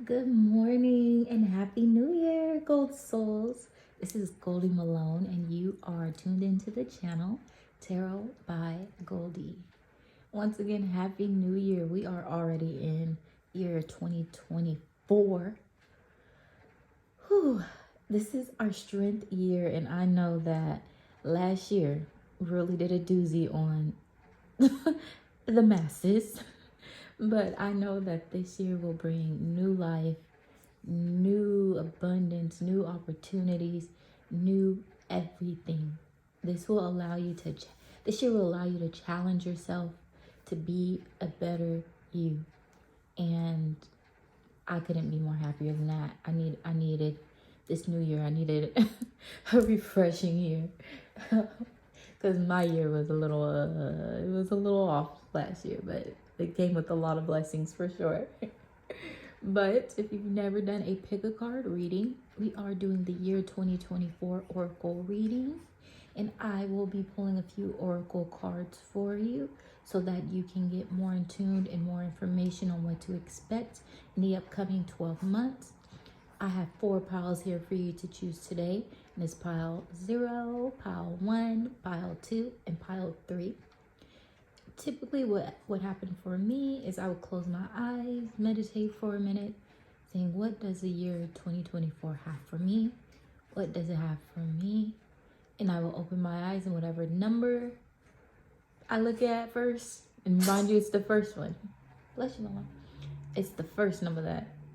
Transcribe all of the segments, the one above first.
Good morning and Happy New Year, Gold Souls. This is Goldie Malone, and you are tuned into the channel Tarot by Goldie. Once again, Happy New Year. We are already in year 2024. Whew. This is our strength year, and I know that last year really did a doozy on the masses. But I know that this year will bring new life, new abundance, new opportunities, new everything. This will allow you to, this year will allow you to challenge yourself to be a better you. And I couldn't be more happier than that. I needed this new year. I needed a refreshing year. Because my year was it was a little off last year, but it came with a lot of blessings for sure. But if you've never done a pick a card reading, we are doing the year 2024 Oracle reading. And I will be pulling a few Oracle cards for you so that you can get more in tune and more information on what to expect in the upcoming 12 months. I have 4 piles here for you to choose today. And it's pile 0, pile 1, pile 2, and pile 3. Typically what happened for me is I would close my eyes, meditate for a minute, saying, what does the year 2024 have for me? What does it have for me? And I will open my eyes, and whatever number I look at first, and mind you, it's the first one. Bless you, Mama. It's the first number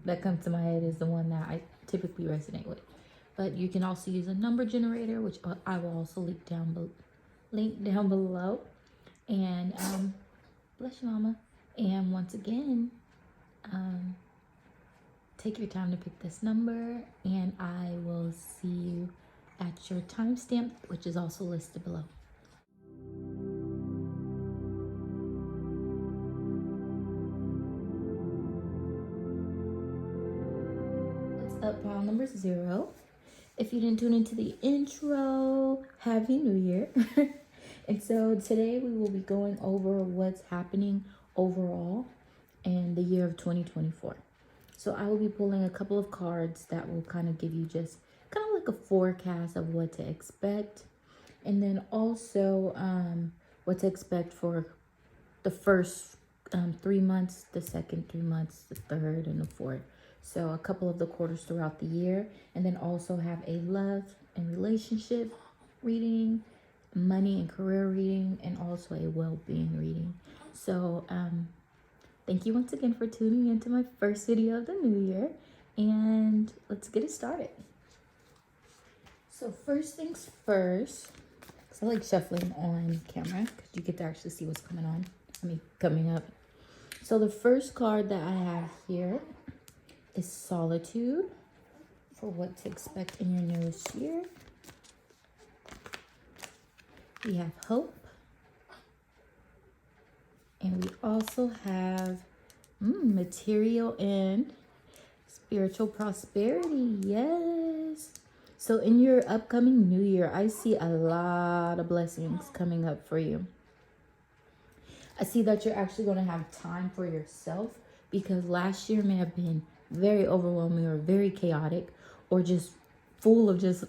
that comes to my head is the one that I typically resonate with. But you can also use a number generator, which I will also link down below. And bless you, Mama. And once again, take your time to pick this number, and I will see you at your timestamp, which is also listed below. What's up, pile number 0? If you didn't tune into the intro, Happy New Year. And so today we will be going over what's happening overall in the year of 2024. So I will be pulling a couple of cards that will kind of give you just kind of like a forecast of what to expect. And then also what to expect for the first 3 months, the second 3 months, the third, and the fourth. So a couple of the quarters throughout the year. And then also have a love and relationship reading, money and career reading, and also a well-being reading. So thank you once again for tuning into my first video of the new year, and let's get it started. So first things first, because I like shuffling on camera because you get to actually see what's coming up. So the first card that I have here is Solitude, for what to expect in your newest year. We have Hope. And we also have Material and Spiritual Prosperity. Yes. So in your upcoming new year, I see a lot of blessings coming up for you. I see that you're actually going to have time for yourself, because last year may have been very overwhelming or very chaotic, or just full of just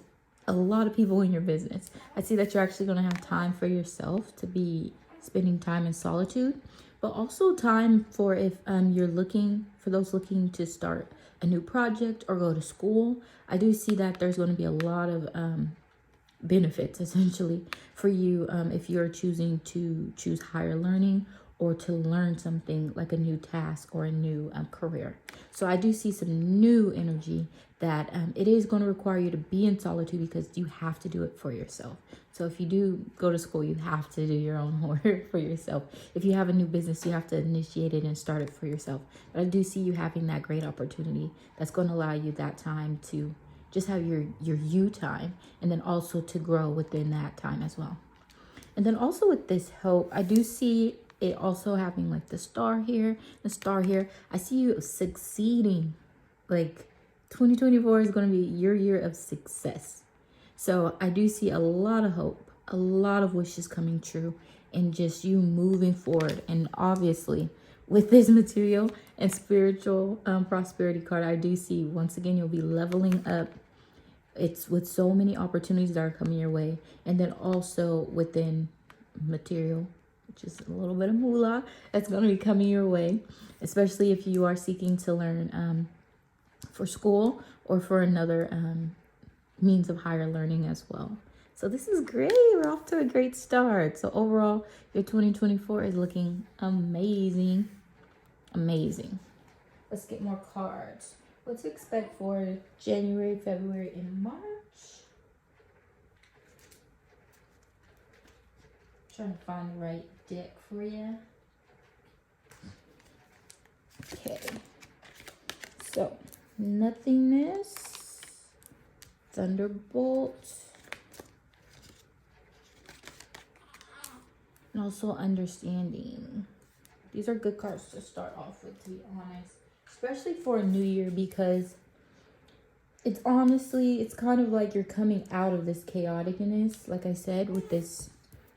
a lot of people in your business. I see that you're actually going to have time for yourself to be spending time in solitude, but also time for if you're looking, for those looking to start a new project or go to school. I do see that there's going to be a lot of benefits essentially for you if you're choosing to choose higher learning or to learn something like a new task or a new career. So I do see some new energy that it is going to require you to be in solitude, because you have to do it for yourself. So if you do go to school, you have to do your own work for yourself. If you have a new business, you have to initiate it and start it for yourself. But I do see you having that great opportunity that's going to allow you that time to just have your you time, and then also to grow within that time as well. And then also with this Hope, I do see it also having like the star here, I see you succeeding. Like 2024 is going to be your year of success. So I do see a lot of hope, a lot of wishes coming true, and just you moving forward. And obviously with this material and spiritual prosperity card, I do see, once again, you'll be leveling up. It's with so many opportunities that are coming your way. And then also within material, which is a little bit of moolah, that's going to be coming your way, especially if you are seeking to learn for school or for another means of higher learning as well. So this is great. We're off to a great start. So overall, your 2024 is looking amazing. Amazing. Let's get more cards. What to expect for January, February, and March. Trying to find the right deck for you. Okay. So, nothingness, thunderbolt, and also understanding. These are good cards to start off with, to be honest. Especially for a new year, because it's honestly, it's kind of like you're coming out of this chaoticness, like I said, with this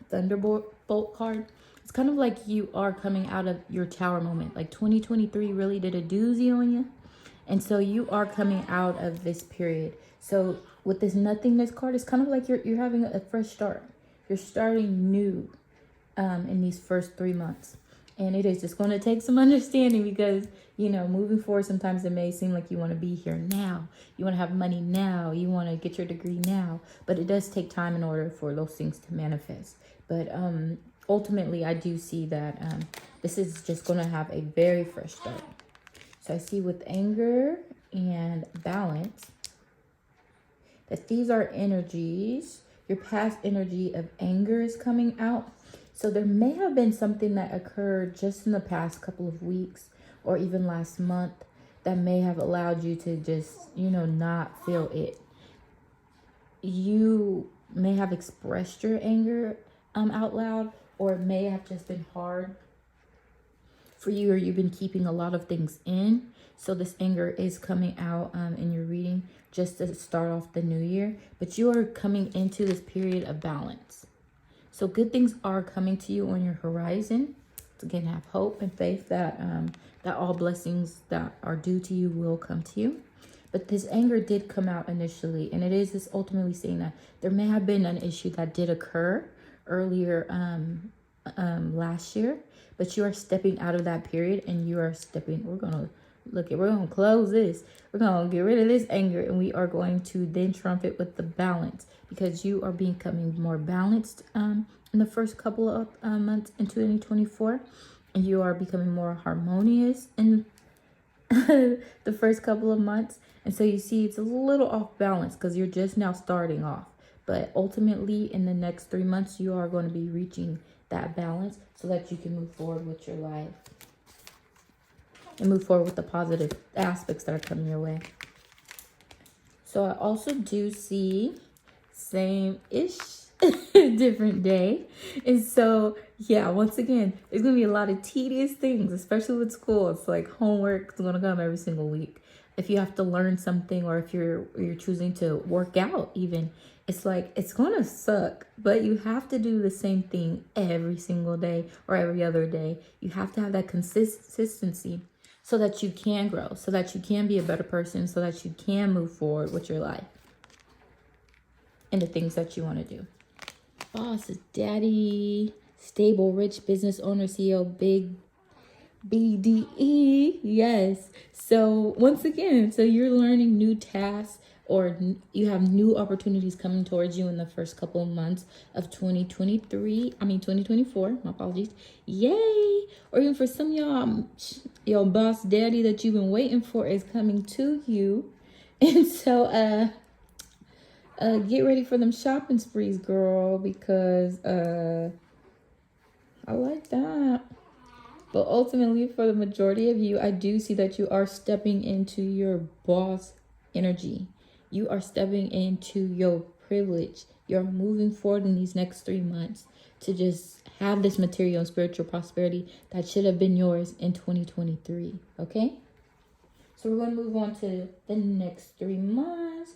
thunderbolt card. It's kind of like you are coming out of your tower moment. Like 2023 really did a doozy on you. And so you are coming out of this period. So with this nothingness card, it's kind of like you're having a fresh start. You're starting new in these first 3 months. And it is just going to take some understanding because, you know, moving forward, sometimes it may seem like you want to be here now. You want to have money now. You want to get your degree now. But it does take time in order for those things to manifest. But ultimately, I do see that this is just going to have a very fresh start. So I see with anger and balance that these are energies. Your past energy of anger is coming out. So there may have been something that occurred just in the past couple of weeks or even last month that may have allowed you to just, you know, not feel it. You may have expressed your anger out loud, or it may have just been hard for you, or you've been keeping a lot of things in. So this anger is coming out in your reading just to start off the new year. But you are coming into this period of balance. So good things are coming to you on your horizon. So again, have hope and faith that that all blessings that are due to you will come to you. But this anger did come out initially, and it is this ultimately saying that there may have been an issue that did occur earlier last year, but you are stepping out of that period, and you are stepping. We're gonna close this. We're gonna get rid of this anger, and we are going to then trump it with the balance, because you are becoming more balanced in the first couple of months in 2024, and you are becoming more harmonious in the first couple of months. And so you see it's a little off balance because you're just now starting off. But ultimately, in the next 3 months, you are going to be reaching that balance so that you can move forward with your life and move forward with the positive aspects that are coming your way. So I also do see same-ish, different day. And so, yeah, once again, there's going to be a lot of tedious things, especially with school. It's like homework is going to come every single week. If you have to learn something, or if you're choosing to work out even, it's like, it's going to suck, but you have to do the same thing every single day or every other day. You have to have that consistency so that you can grow, so that you can be a better person, so that you can move forward with your life and the things that you want to do. Boss is daddy, stable, rich business owner, CEO, big BDE. Yes. So once again, so you're learning new tasks, or you have new opportunities coming towards you in the first couple of months of 2024, my apologies. Yay. Or even for some of y'all, your boss daddy that you've been waiting for is coming to you. And so get ready for them shopping sprees, girl, because I like that. But ultimately, for the majority of you, I do see that you are stepping into your boss energy. You are stepping into your privilege. You're moving forward in these next 3 months to just have this material and spiritual prosperity that should have been yours in 2023. Okay? So we're going to move on to the next 3 months.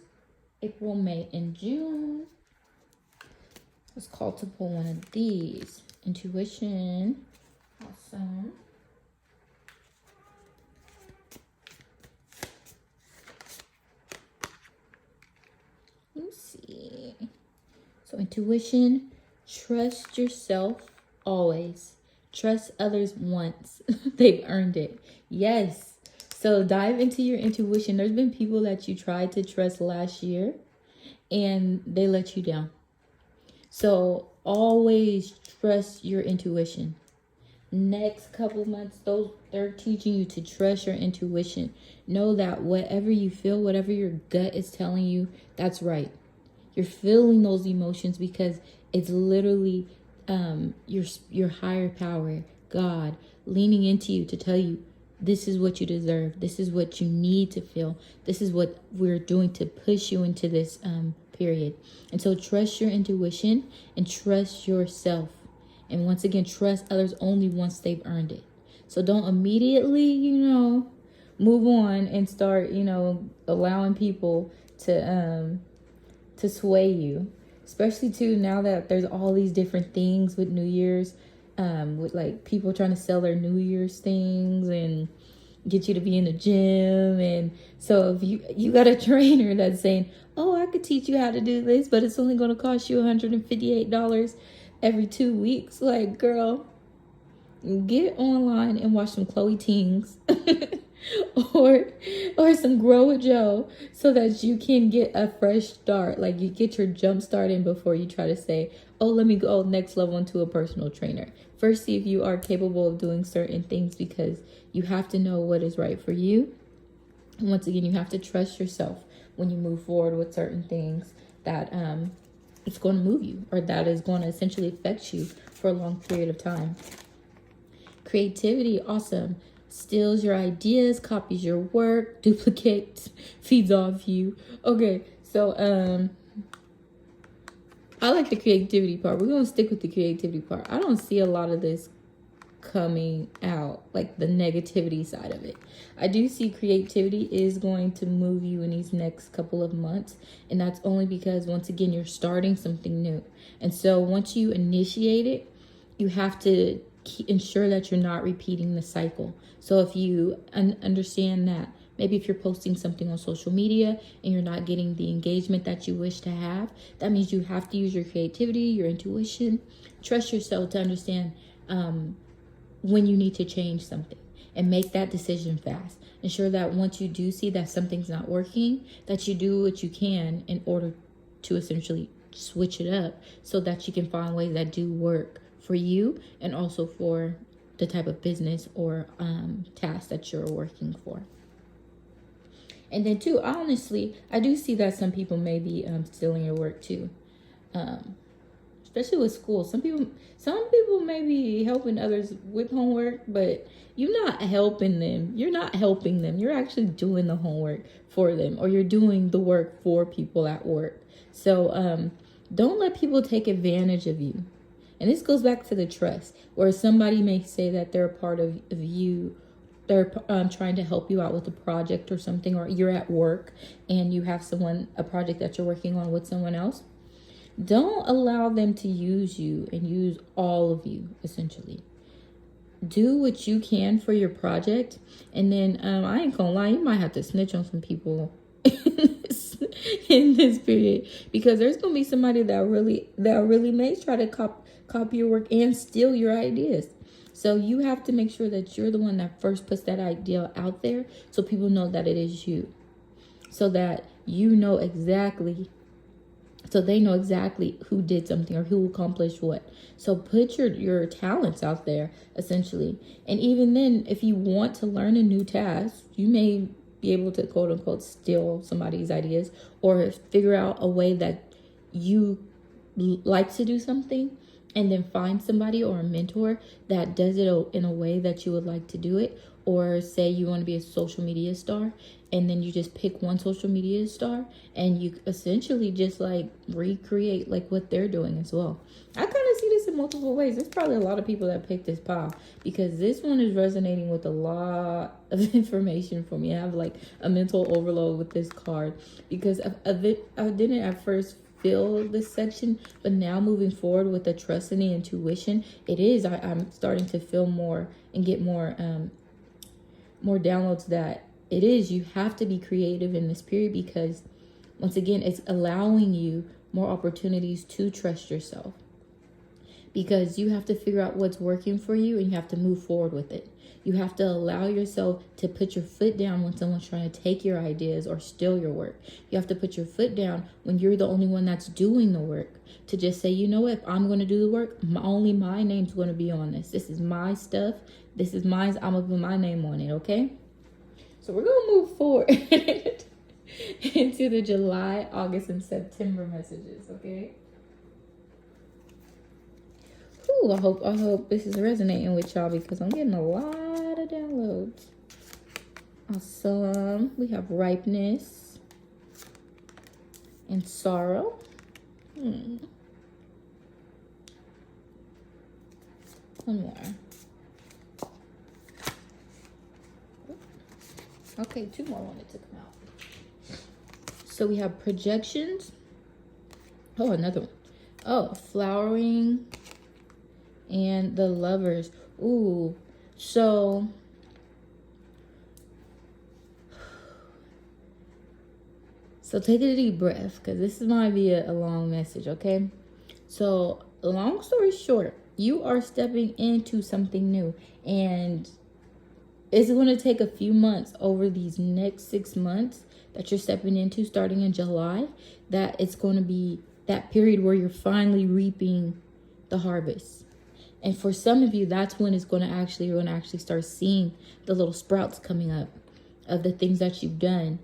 April, May, and June. Let's call to pull one of these. Intuition. Awesome. intuition, trust yourself always. Trust others once they've earned it. Yes. So dive into your intuition. There's been people that you tried to trust last year and they let you down. So always trust your intuition. Next couple of months, they're teaching you to trust your intuition. Know that whatever you feel, whatever your gut is telling you, that's right. You're feeling those emotions because it's literally your higher power, God, leaning into you to tell you this is what you deserve. This is what you need to feel. This is what we're doing to push you into this period. And so trust your intuition and trust yourself. And once again, trust others only once they've earned it. So don't immediately, move on and start, allowing people to sway you. Especially too now that there's all these different things with New Year's, with like people trying to sell their New Year's things and get you to be in the gym. And so if you got a trainer that's saying, oh, I could teach you how to do this, but it's only going to cost you $158 every 2 weeks. Like, girl, get online and watch some Chloe Tings or some Grow with Joe so that you can get a fresh start. Like, you get your jump start in before you try to say, oh, let me go next level into a personal trainer. First, see if you are capable of doing certain things, because you have to know what is right for you. And once again, you have to trust yourself when you move forward with certain things that it's going to move you, or that is going to essentially affect you for a long period of time. Creativity, awesome. Steals your ideas, copies your work, duplicates, feeds off you. Okay, so I like the creativity part. We're going to stick with the creativity part. I don't see a lot of this coming out, like the negativity side of it. I do see creativity is going to move you in these next couple of months, and that's only because, once again, you're starting something new. And so once you initiate it, you have to ensure that you're not repeating the cycle. So if you understand that maybe if you're posting something on social media and you're not getting the engagement that you wish to have, that means you have to use your creativity, your intuition, trust yourself to understand when you need to change something, and make that decision fast. Ensure that once you do see that something's not working, that you do what you can in order to essentially switch it up so that you can find ways that do work for you and also for the type of business or task that you're working for. And then too, honestly, I do see that some people may be stealing your work too. Especially with school. Some people may be helping others with homework, but you're not helping them. You're not helping them. You're actually doing the homework for them, or you're doing the work for people at work. So don't let people take advantage of you. And this goes back to the trust, where somebody may say that they're a part of you. They're trying to help you out with a project or something, or you're at work and you have a project that you're working on with someone else. Don't allow them to use you and use all of you, essentially. Do what you can for your project. And then I ain't gonna lie, you might have to snitch on some people in this period, because there's gonna be somebody that really may try to copy your work and steal your ideas. So you have to make sure that you're the one that first puts that idea out there, so people know that it is you, so that you know exactly. So they know exactly who did something or who accomplished what. So put your talents out there, essentially. And even then, if you want to learn a new task, you may be able to, quote unquote, steal somebody's ideas, or figure out a way that you like to do something, and then find somebody or a mentor that does it in a way that you would like to do it. Or say you want to be a social media star, and then you just pick one social media star and you essentially just like recreate like what they're doing as well. I kind of see this in multiple ways. There's probably a lot of people that pick this pile, because this one is resonating with a lot of information for me. I have like a mental overload with this card, because I didn't at first feel this section, but now moving forward with the trust and the intuition, I'm starting to feel more and get more downloads that you have to be creative in this period, because once again, it's allowing you more opportunities to trust yourself, because you have to figure out what's working for you and you have to move forward with it. You have to allow yourself to put your foot down when someone's trying to take your ideas or steal your work. You have to put your foot down when you're the only one that's doing the work. To just say, you know what, if I'm going to do the work, only my name's going to be on this. This is my stuff. This is mine. I'm going to put my name on it, okay? So we're going to move forward into the July, August, and September messages, okay? Ooh, I hope this is resonating with y'all, because I'm getting a lot of downloads. Awesome. We have ripeness and sorrow. One more. Okay, 2 more wanted to come out. So we have projections. Oh, another one. Oh, flowering and the lovers. Ooh, so take a deep breath, because this might be a long message, okay? So long story short, you are stepping into something new, and it's going to take a few months over these next 6 months that you're stepping into, starting in July, that it's going to be that period where you're finally reaping the harvest. And for some of you, that's when you're going to actually start seeing the little sprouts coming up of the things that you've done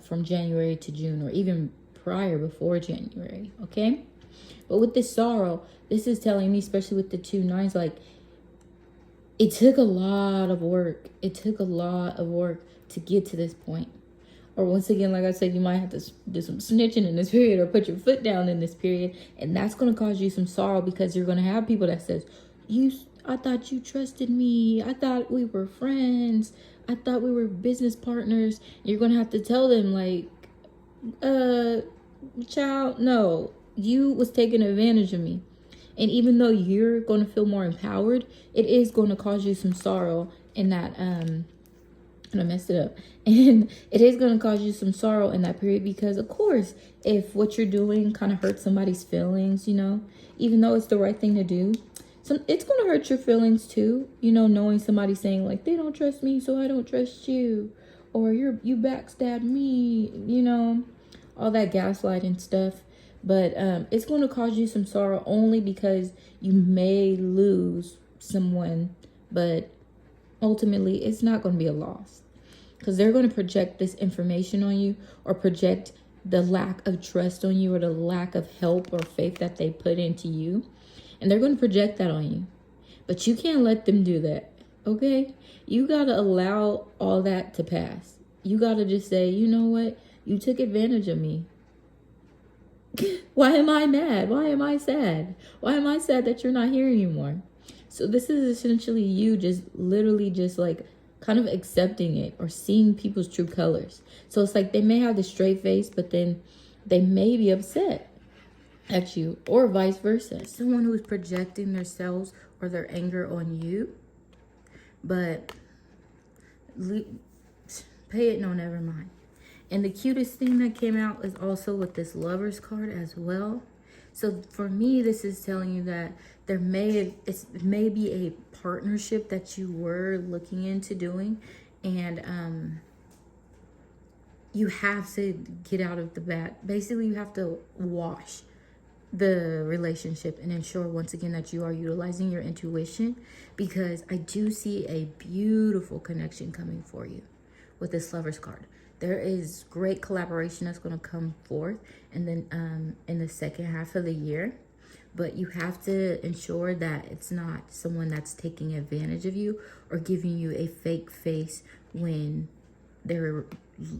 from January to June, or even prior, before January, okay? But with this sorrow, this is telling me, especially with the 2 9s, like, it took a lot of work. It took a lot of work to get to this point. Or once again, like I said, you might have to do some snitching in this period, or put your foot down in this period. And that's going to cause you some sorrow, because you're going to have people that says, I thought you trusted me. I thought we were friends. I thought we were business partners. You're going to have to tell them, like, child, no, you was taking advantage of me. And even though you're going to feel more empowered, it is going to cause you some sorrow in that, and I messed it up. And it is going to cause you some sorrow in that period, because, of course, if what you're doing kind of hurts somebody's feelings, even though it's the right thing to do, it's going to hurt your feelings too, knowing somebody saying, like, they don't trust me, so I don't trust you, or you backstabbed me, all that gaslighting stuff. But it's going to cause you some sorrow, only because you may lose someone, but ultimately it's not going to be a loss, because they're going to project this information on you, or project the lack of trust on you, or the lack of help or faith that they put into you. And they're going to project that on you. But you can't let them do that, okay? You got to allow all that to pass. You got to just say, you know what? You took advantage of me. Why am I mad? Why am I sad? Why am I sad that you're not here anymore? So this is essentially you just literally just like kind of accepting it, or seeing people's true colors. So it's like they may have the straight face, but then they may be upset at you, or vice versa. Someone who is projecting themselves or their anger on you, but pay it no, never mind. And the cutest thing that came out is also with this Lovers card as well. So for me, this is telling you that it may be a partnership that you were looking into doing, and you have to get out of the bat. Basically, you have to wash the relationship and ensure once again that you are utilizing your intuition, because I do see a beautiful connection coming for you with this Lovers card. There is great collaboration that's going to come forth, and then in the second half of the year. But you have to ensure that it's not someone that's taking advantage of you or giving you a fake face when they're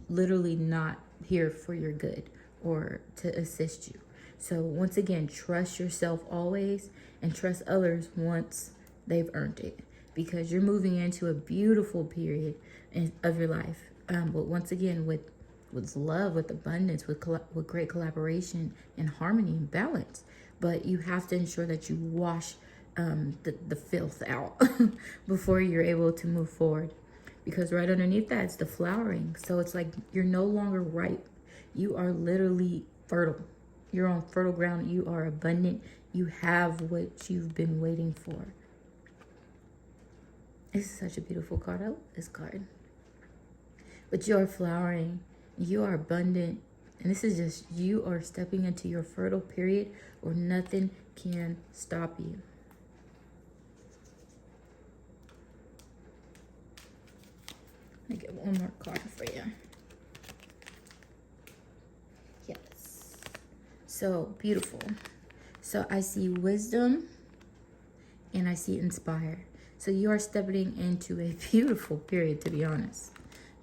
literally not here for your good or to assist you. So once again, trust yourself always, and trust others once they've earned it, because you're moving into a beautiful period of your life. But once again, with love, with abundance, with great collaboration and harmony and balance. But you have to ensure that you wash the filth out before you're able to move forward. Because right underneath that is the flowering. So it's like you're no longer ripe. You are literally fertile. You're on fertile ground. You are abundant. You have what you've been waiting for. This is such a beautiful card. I love this card. But you are flowering. You are abundant. And this is just, you are stepping into your fertile period where nothing can stop you. Let me get one more card for you. Yes. So beautiful. So I see wisdom and I see inspire. So you are stepping into a beautiful period, to be honest.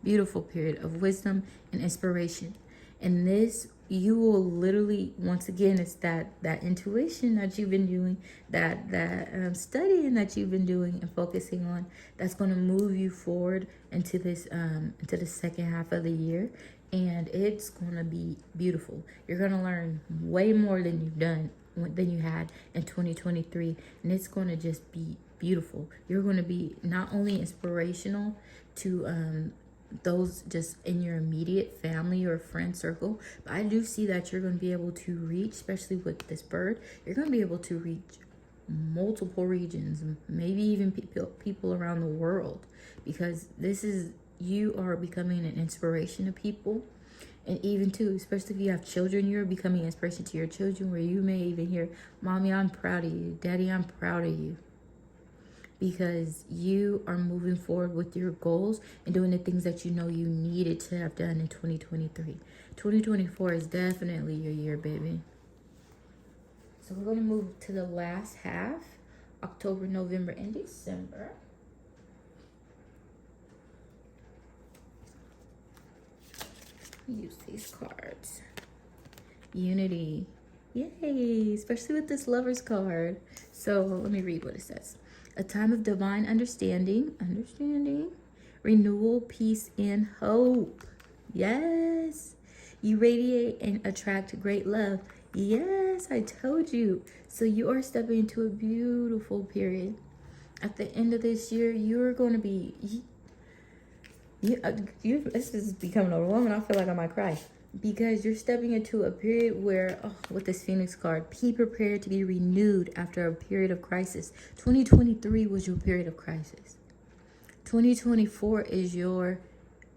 Beautiful period of wisdom and inspiration. And this, you will literally, once again, it's that intuition that you've been doing, that studying that you've been doing and focusing on, that's going to move you forward into this into the second half of the year. And it's going to be beautiful. You're going to learn way more than you had in 2023, and it's going to just be beautiful. You're going to be not only inspirational to those just in your immediate family or friend circle, but I do see that you're going to be able to reach, especially with this bird, you're going to be able to reach multiple regions, maybe even people around the world, because this is, you are becoming an inspiration to people. And even too, especially if you have children, you're becoming inspiration to your children, where you may even hear, "Mommy, I'm proud of you. Daddy, I'm proud of you." Because you are moving forward with your goals and doing the things that you know you needed to have done in 2023. 2024 is definitely your year, baby. So we're going to move to the last half, October, November, and December. Use these cards. Unity. Yay, especially with this Lover's card. So let me read what it says. A time of divine understanding, renewal, peace, and hope. Yes. You radiate and attract great love. Yes, I told you. So you are stepping into a beautiful period. At the end of this year, you're going to be... this is becoming overwhelming. I feel like I might cry. Because you're stepping into a period where, with this Phoenix card, be prepared to be renewed after a period of crisis. 2023 was your period of crisis. 2024 is your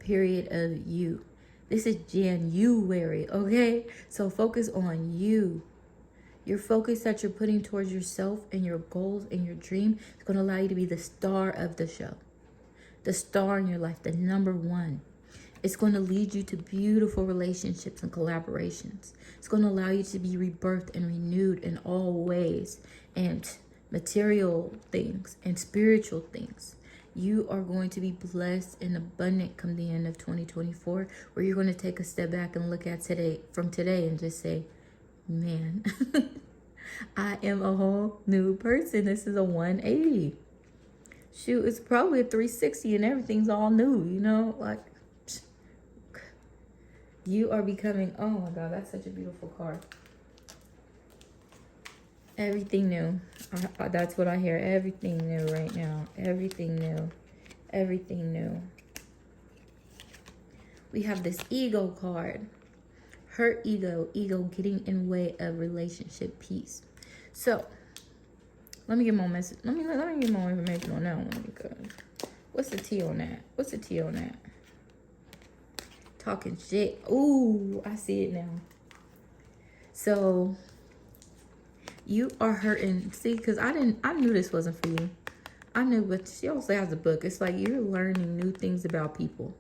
period of you. This is January, okay? So focus on you. Your focus that you're putting towards yourself and your goals and your dream is going to allow you to be the star of the show. The star in your life, the number one. It's going to lead you to beautiful relationships and collaborations. It's going to allow you to be rebirthed and renewed in all ways, and material things and spiritual things. You are going to be blessed and abundant come the end of 2024, where you're going to take a step back and look at today and just say, man, I am a whole new person. This is a 180. Shoot, it's probably a 360 and everything's all new, like... You are becoming, oh my God, that's such a beautiful card. Everything new. That's what I hear. Everything new right now. Everything new. Everything new. We have this ego card. Hurt ego. Ego getting in way of relationship peace. So, let me get more message. Let me get more information on that one, because what's the T on that? What's the T on that? Talking shit. Ooh, I see it now. So you are hurting. See, because I knew this wasn't for you. I knew, but she also has a book. It's like you're learning new things about people,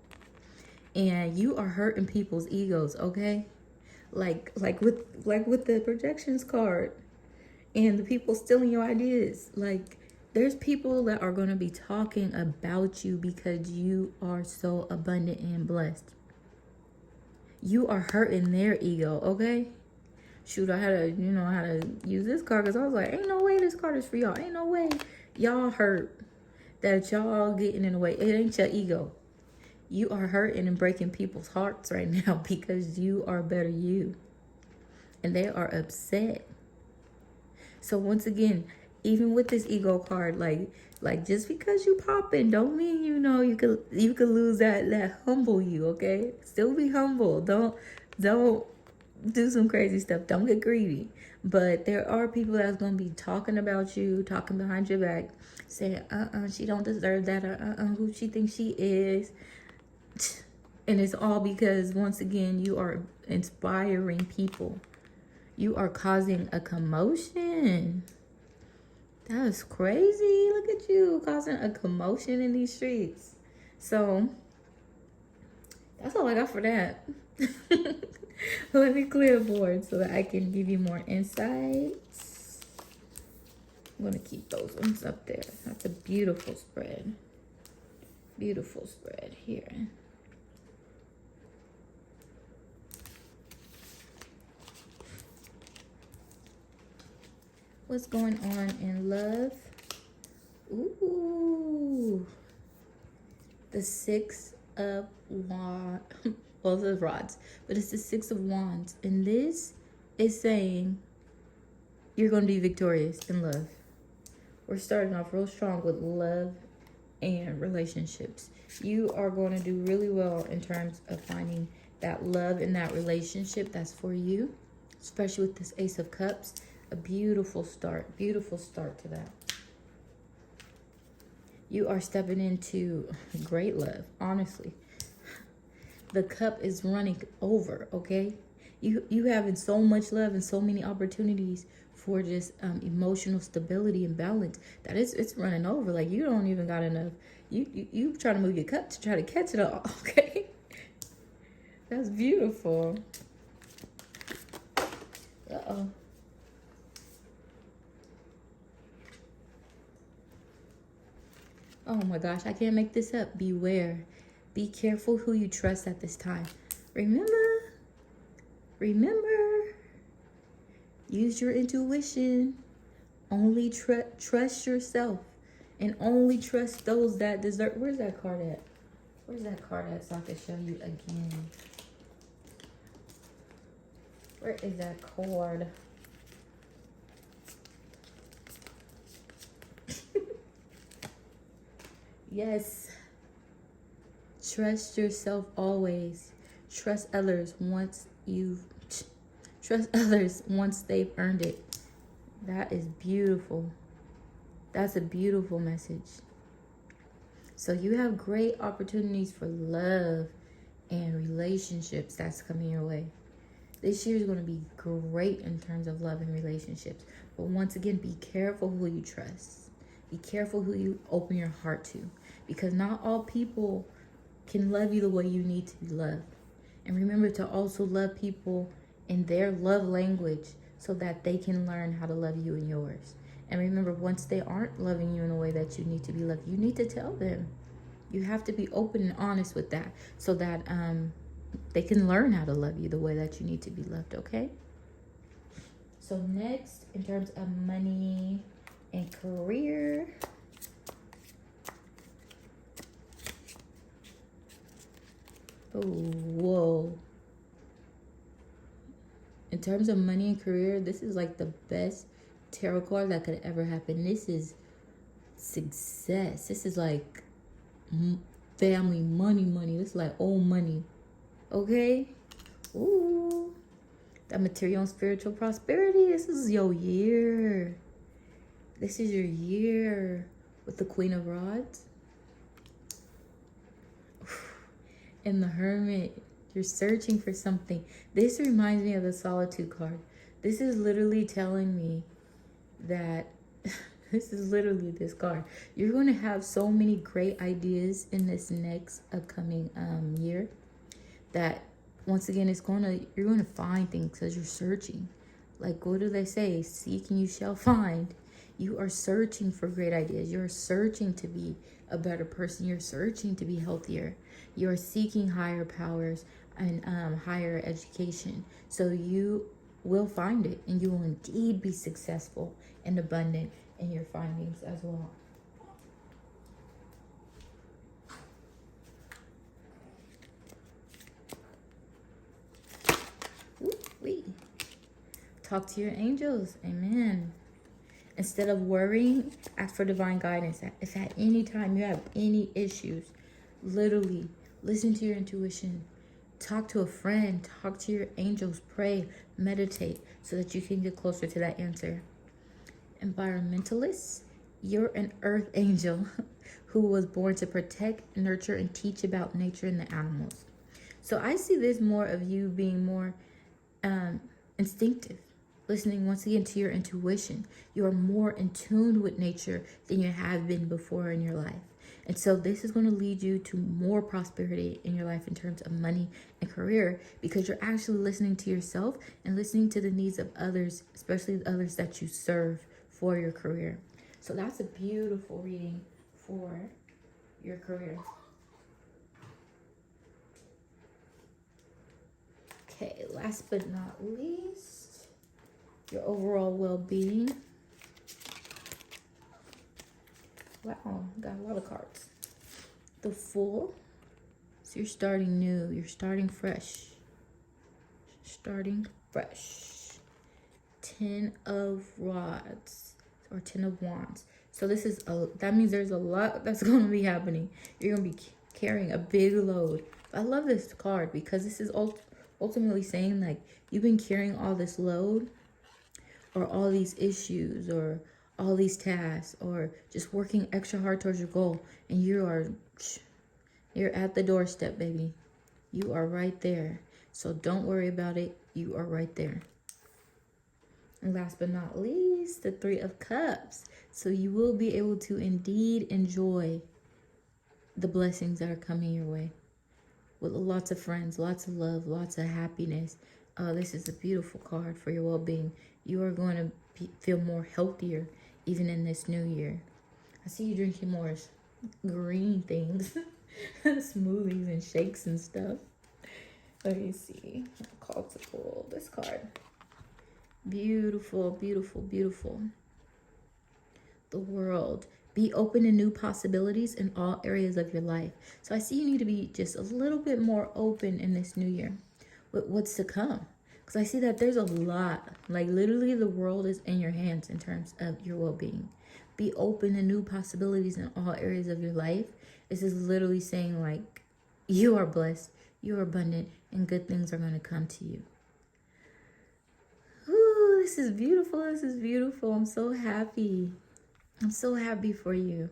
and you are hurting people's egos. Okay, like with the projections card, and the people stealing your ideas. Like, there's people that are going to be talking about you because you are so abundant and blessed. You are hurting their ego, okay? Shoot, I had to use this card because I was like, ain't no way this card is for y'all. Ain't no way y'all hurt that y'all getting in the way. It ain't your ego. You are hurting and breaking people's hearts right now because you are better you. And they are upset. So once again, even with this ego card, like just because you pop in don't mean you could lose that humble you, okay? Still be humble. Don't do some crazy stuff. Don't get greedy. But there are people that's going to be talking about you, talking behind your back, saying, she don't deserve that, or who she thinks she is. And it's all because, once again, you are inspiring people. You are causing a commotion. That is crazy. Look at you causing a commotion in these streets. So, that's all I got for that. Let me clear the board so that I can give you more insights. I'm going to keep those ones up there. That's a beautiful spread. Beautiful spread here. What's going on in love? Ooh. The Six of Wands. Well, the rods. But it's the Six of Wands. And this is saying you're going to be victorious in love. We're starting off real strong with love and relationships. You are going to do really well in terms of finding that love in that relationship that's for you. Especially with this Ace of Cups. A beautiful start to that. You are stepping into great love, honestly. The cup is running over, okay? You having so much love and so many opportunities for just emotional stability and balance that it's running over. Like, you don't even got enough. You trying to move your cup to try to catch it all, okay? That's beautiful. Uh-oh. Oh my gosh, I can't make this up. Beware. Be careful who you trust at this time. Remember, use your intuition. Only trust yourself. And only trust those that deserve. Where's that card at? Where's that card at so I can show you again? Where is that card? Yes. Trust yourself always. Trust others once they've earned it. That is beautiful. That's a beautiful message. So you have great opportunities for love and relationships that's coming your way. This year is going to be great in terms of love and relationships. But once again, be careful who you trust. Be careful who you open your heart to. Because not all people can love you the way you need to be loved. And remember to also love people in their love language so that they can learn how to love you in yours. And remember, once they aren't loving you in a way that you need to be loved, you need to tell them. You have to be open and honest with that so that they can learn how to love you the way that you need to be loved, okay? So next, in terms of money and career. Oh, whoa. In terms of money and career, this is like the best tarot card that could ever happen. This is success. This is like family, money. This is like old money. Okay? Ooh. That material and spiritual prosperity. This is your year. This is your year with the Queen of Rods. And the Hermit. You're searching for something. This reminds me of the Solitude card. This is literally telling me that this is literally this card. You're going to have so many great ideas in this next upcoming year that once again you're going to find things because you're searching. Like, what do they say? Seek and you shall find. You are searching for great ideas. You're searching to be a better person. You're searching to be healthier. You're seeking higher powers and higher education. So you will find it, and you will indeed be successful and abundant in your findings as well. Ooh-wee. Talk to your angels. Amen. Instead of worrying, ask for divine guidance. If at any time you have any issues, literally listen to your intuition. talk to a friend, talk to your angels, pray, meditate so that you can get closer to that answer. Environmentalists, you're an earth angel who was born to protect, nurture, and teach about nature and the animals. So I see this more of you being more instinctive, listening once again to your intuition. You are more in tune with nature than you have been before in your life. And so this is going to lead you to more prosperity in your life in terms of money and career, because you're actually listening to yourself and listening to the needs of others, especially the others that you serve for your career. So that's a beautiful reading for your career. Okay, last but not least, your overall well-being. Wow, got a lot of cards. The Fool. So you're starting new. You're starting fresh. Starting fresh. 10 of Rods or 10 of Wands. So this is that means there's a lot that's going to be happening. You're going to be carrying a big load. I love this card because this is ultimately saying like you've been carrying all this load or all these issues or all these tasks or just working extra hard towards your goal, and you're at the doorstep, baby. You are right there. So don't worry about it. You are right there. And last but not least, the 3 of Cups. So you will be able to indeed enjoy the blessings that are coming your way with lots of friends, lots of love, lots of happiness. This is a beautiful card for your well-being. You are going to feel more healthier even in this new year. I see you drinking more green things, smoothies and shakes and stuff. Let me see. I'm called to pull this card. Beautiful, beautiful, beautiful. The World. Be open to new possibilities in all areas of your life. So I see you need to be just a little bit more open in this new year with what's to come. Because I see that there's a lot, like literally the world is in your hands in terms of your well-being. Be open to new possibilities in all areas of your life. This is literally saying like, you are blessed, you are abundant, and good things are going to come to you. Ooh, this is beautiful. This is beautiful. I'm so happy. I'm so happy for you.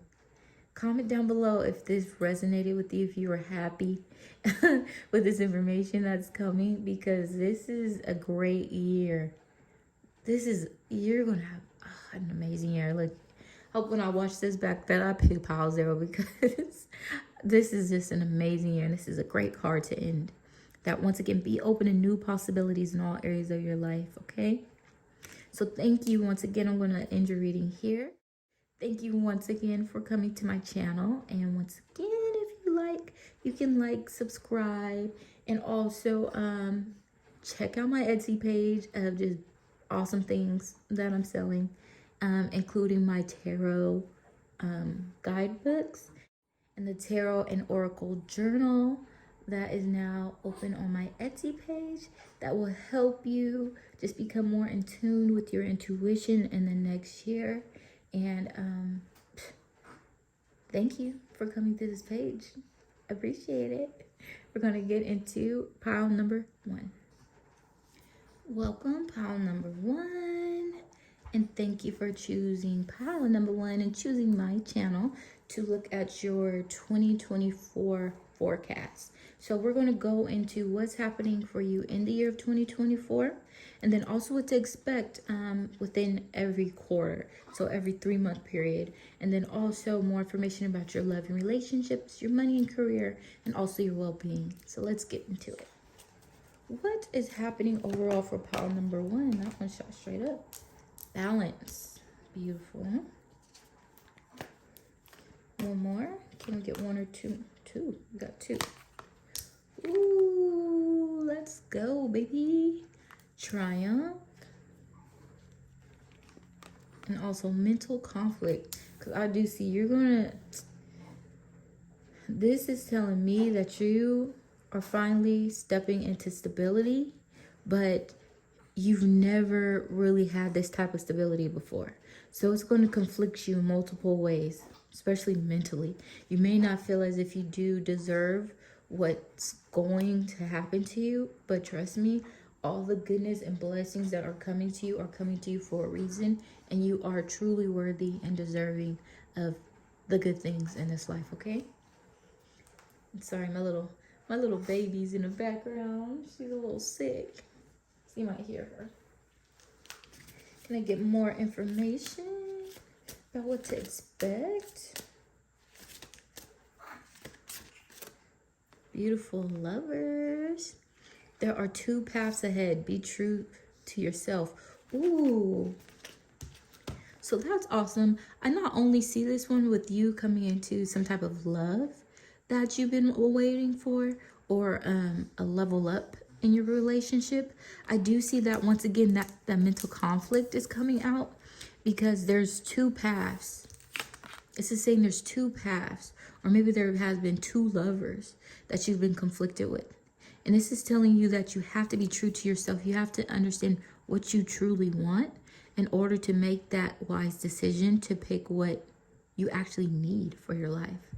Comment down below if this resonated with you, if you were happy with this information that's coming, because this is a great year. You're going to have an amazing year. Look, hope when I watch this back that I pick pile 0, because this is just an amazing year. And this is a great card to end. That once again, be open to new possibilities in all areas of your life, okay? So thank you once again. I'm going to end your reading here. Thank you once again for coming to my channel. And once again, if you like, you can like, subscribe, and also check out my Etsy page of just awesome things that I'm selling, including my tarot guidebooks and the tarot and oracle journal that is now open on my Etsy page. That will help you just become more in tune with your intuition in the next year. And thank you for coming to this page. Appreciate it. We're going to get into pile number 1. Welcome, pile number 1. And thank you for choosing pile number 1 and choosing my channel to look at your 2024 forecast. So we're going to go into what's happening for you in the year of 2024, and then also what to expect within every quarter, so every 3-month period, and then also more information about your love and relationships, your money and career, and also your well-being. So let's get into it. What is happening overall for pile number 1? That one shot straight up. Balance. Beautiful. One more. Can we get 1 or 2? 2. We got 2. Ooh, let's go, baby. Triumph. And also mental conflict. Because I do see you're going to... This is telling me that you are finally stepping into stability, but you've never really had this type of stability before. So it's going to conflict you in multiple ways, especially mentally. You may not feel as if you do deserve what's going to happen to you, but trust me, all the goodness and blessings that are coming to you are coming to you for a reason, and you are truly worthy and deserving of the good things in this life, okay? Sorry, my little baby's in the background. She's a little sick. So you might hear her. Can I get more information about what to expect? Beautiful lovers. There are 2 paths ahead. Be true to yourself. Ooh. So that's awesome. I not only see this one with you coming into some type of love that you've been waiting for, or a level up in your relationship. I do see that once again that mental conflict is coming out, because there's 2 paths. This is saying there's 2 paths, or maybe there has been 2 lovers that you've been conflicted with. And this is telling you that you have to be true to yourself. You have to understand what you truly want in order to make that wise decision to pick what you actually need for your life.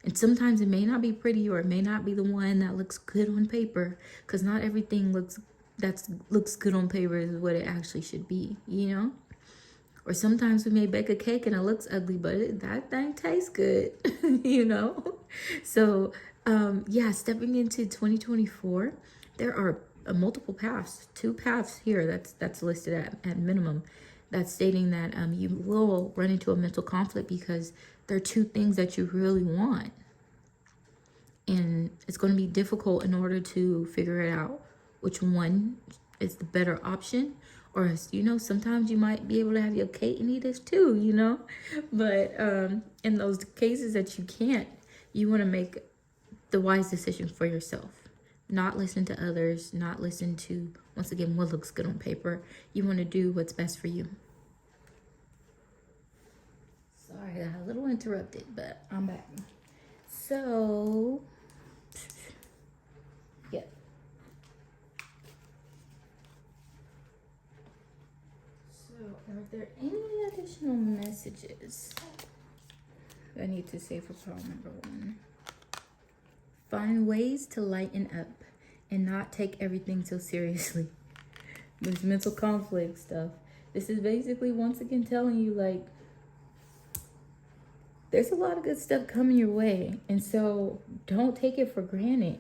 And sometimes it may not be pretty, or it may not be the one that looks good on paper, because not everything looks good on paper is what it actually should be, you know? Or sometimes we may bake a cake and it looks ugly, but that thing tastes good, you know? So, yeah, stepping into 2024, there are multiple paths, 2 paths here that's listed at minimum. That's stating that you will run into a mental conflict because there are 2 things that you really want. And it's going to be difficult in order to figure it out which one is the better option. Or, you know, sometimes you might be able to have your cake and eat this too, you know. But in those cases that you can't, you want to make the wise decision for yourself. Not listen to others, not listen to, once again, what looks good on paper. You want to do what's best for you. Sorry, I got a little interrupted, but I'm back. So, yeah. So, are there any additional messages I need to say for pile number 1? Find ways to lighten up and not take everything so seriously. This mental conflict stuff. This is basically, once again, telling you, like, there's a lot of good stuff coming your way. And so don't take it for granted.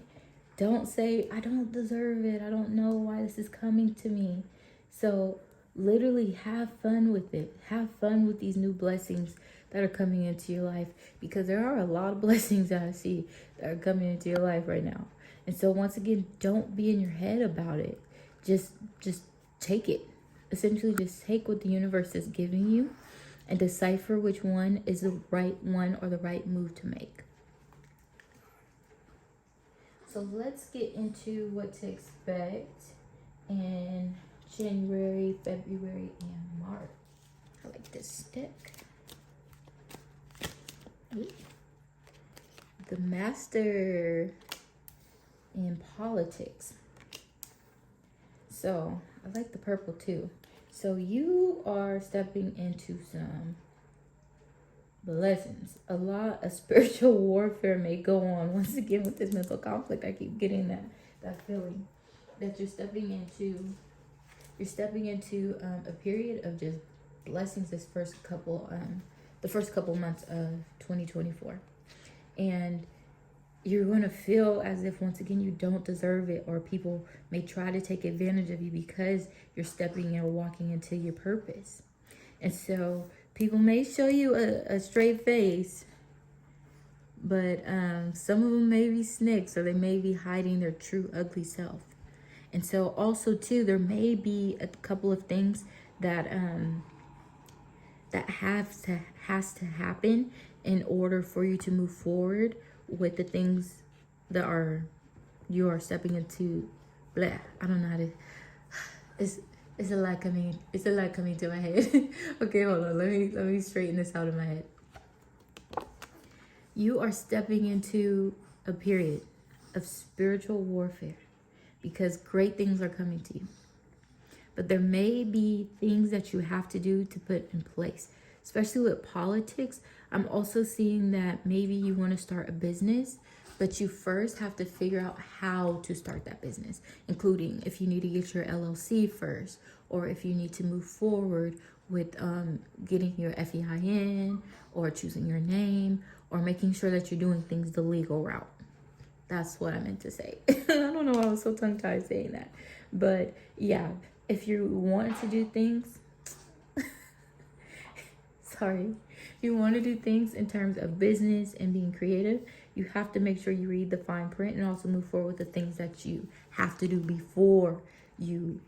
Don't say, I don't deserve it. I don't know why this is coming to me. So literally have fun with it. Have fun with these new blessings that are coming into your life, because there are a lot of blessings that I see that are coming into your life right now. And so once again, don't be in your head about it. Just take it. Essentially, just take what the universe is giving you and decipher which one is the right one or the right move to make. So let's get into what to expect in January, February, and March. I like this deck. The Master in politics. So I like the purple too. So you are stepping into some blessings. A lot of spiritual warfare may go on once again with this mental conflict. I keep getting that feeling that you're stepping into a period of just blessings the first couple months of 2024. And you're going to feel as if, once again, you don't deserve it, or people may try to take advantage of you because you're stepping or walking into your purpose. And so people may show you a straight face, but some of them may be snakes, or they may be hiding their true ugly self. And so also too, there may be a couple of things that has to happen in order for you to move forward with the things that you are stepping into. Blah, I don't know how to. It's a lot coming to my head. Okay, hold on. Let me straighten this out in my head. You are stepping into a period of spiritual warfare because great things are coming to you. But there may be things that you have to do to put in place, especially with politics. I'm also seeing that maybe you want to start a business, But you first have to figure out how to start that business, including if you need to get your LLC first, or if you need to move forward with getting your FEIN, or choosing your name, or making sure that you're doing things the legal route. That's what I meant to say. I don't know why I was so tongue-tied saying that. But yeah, if you want to do things, sorry, if you want to do things in terms of business and being creative, you have to make sure you read the fine print and also move forward with the things that you have to do before you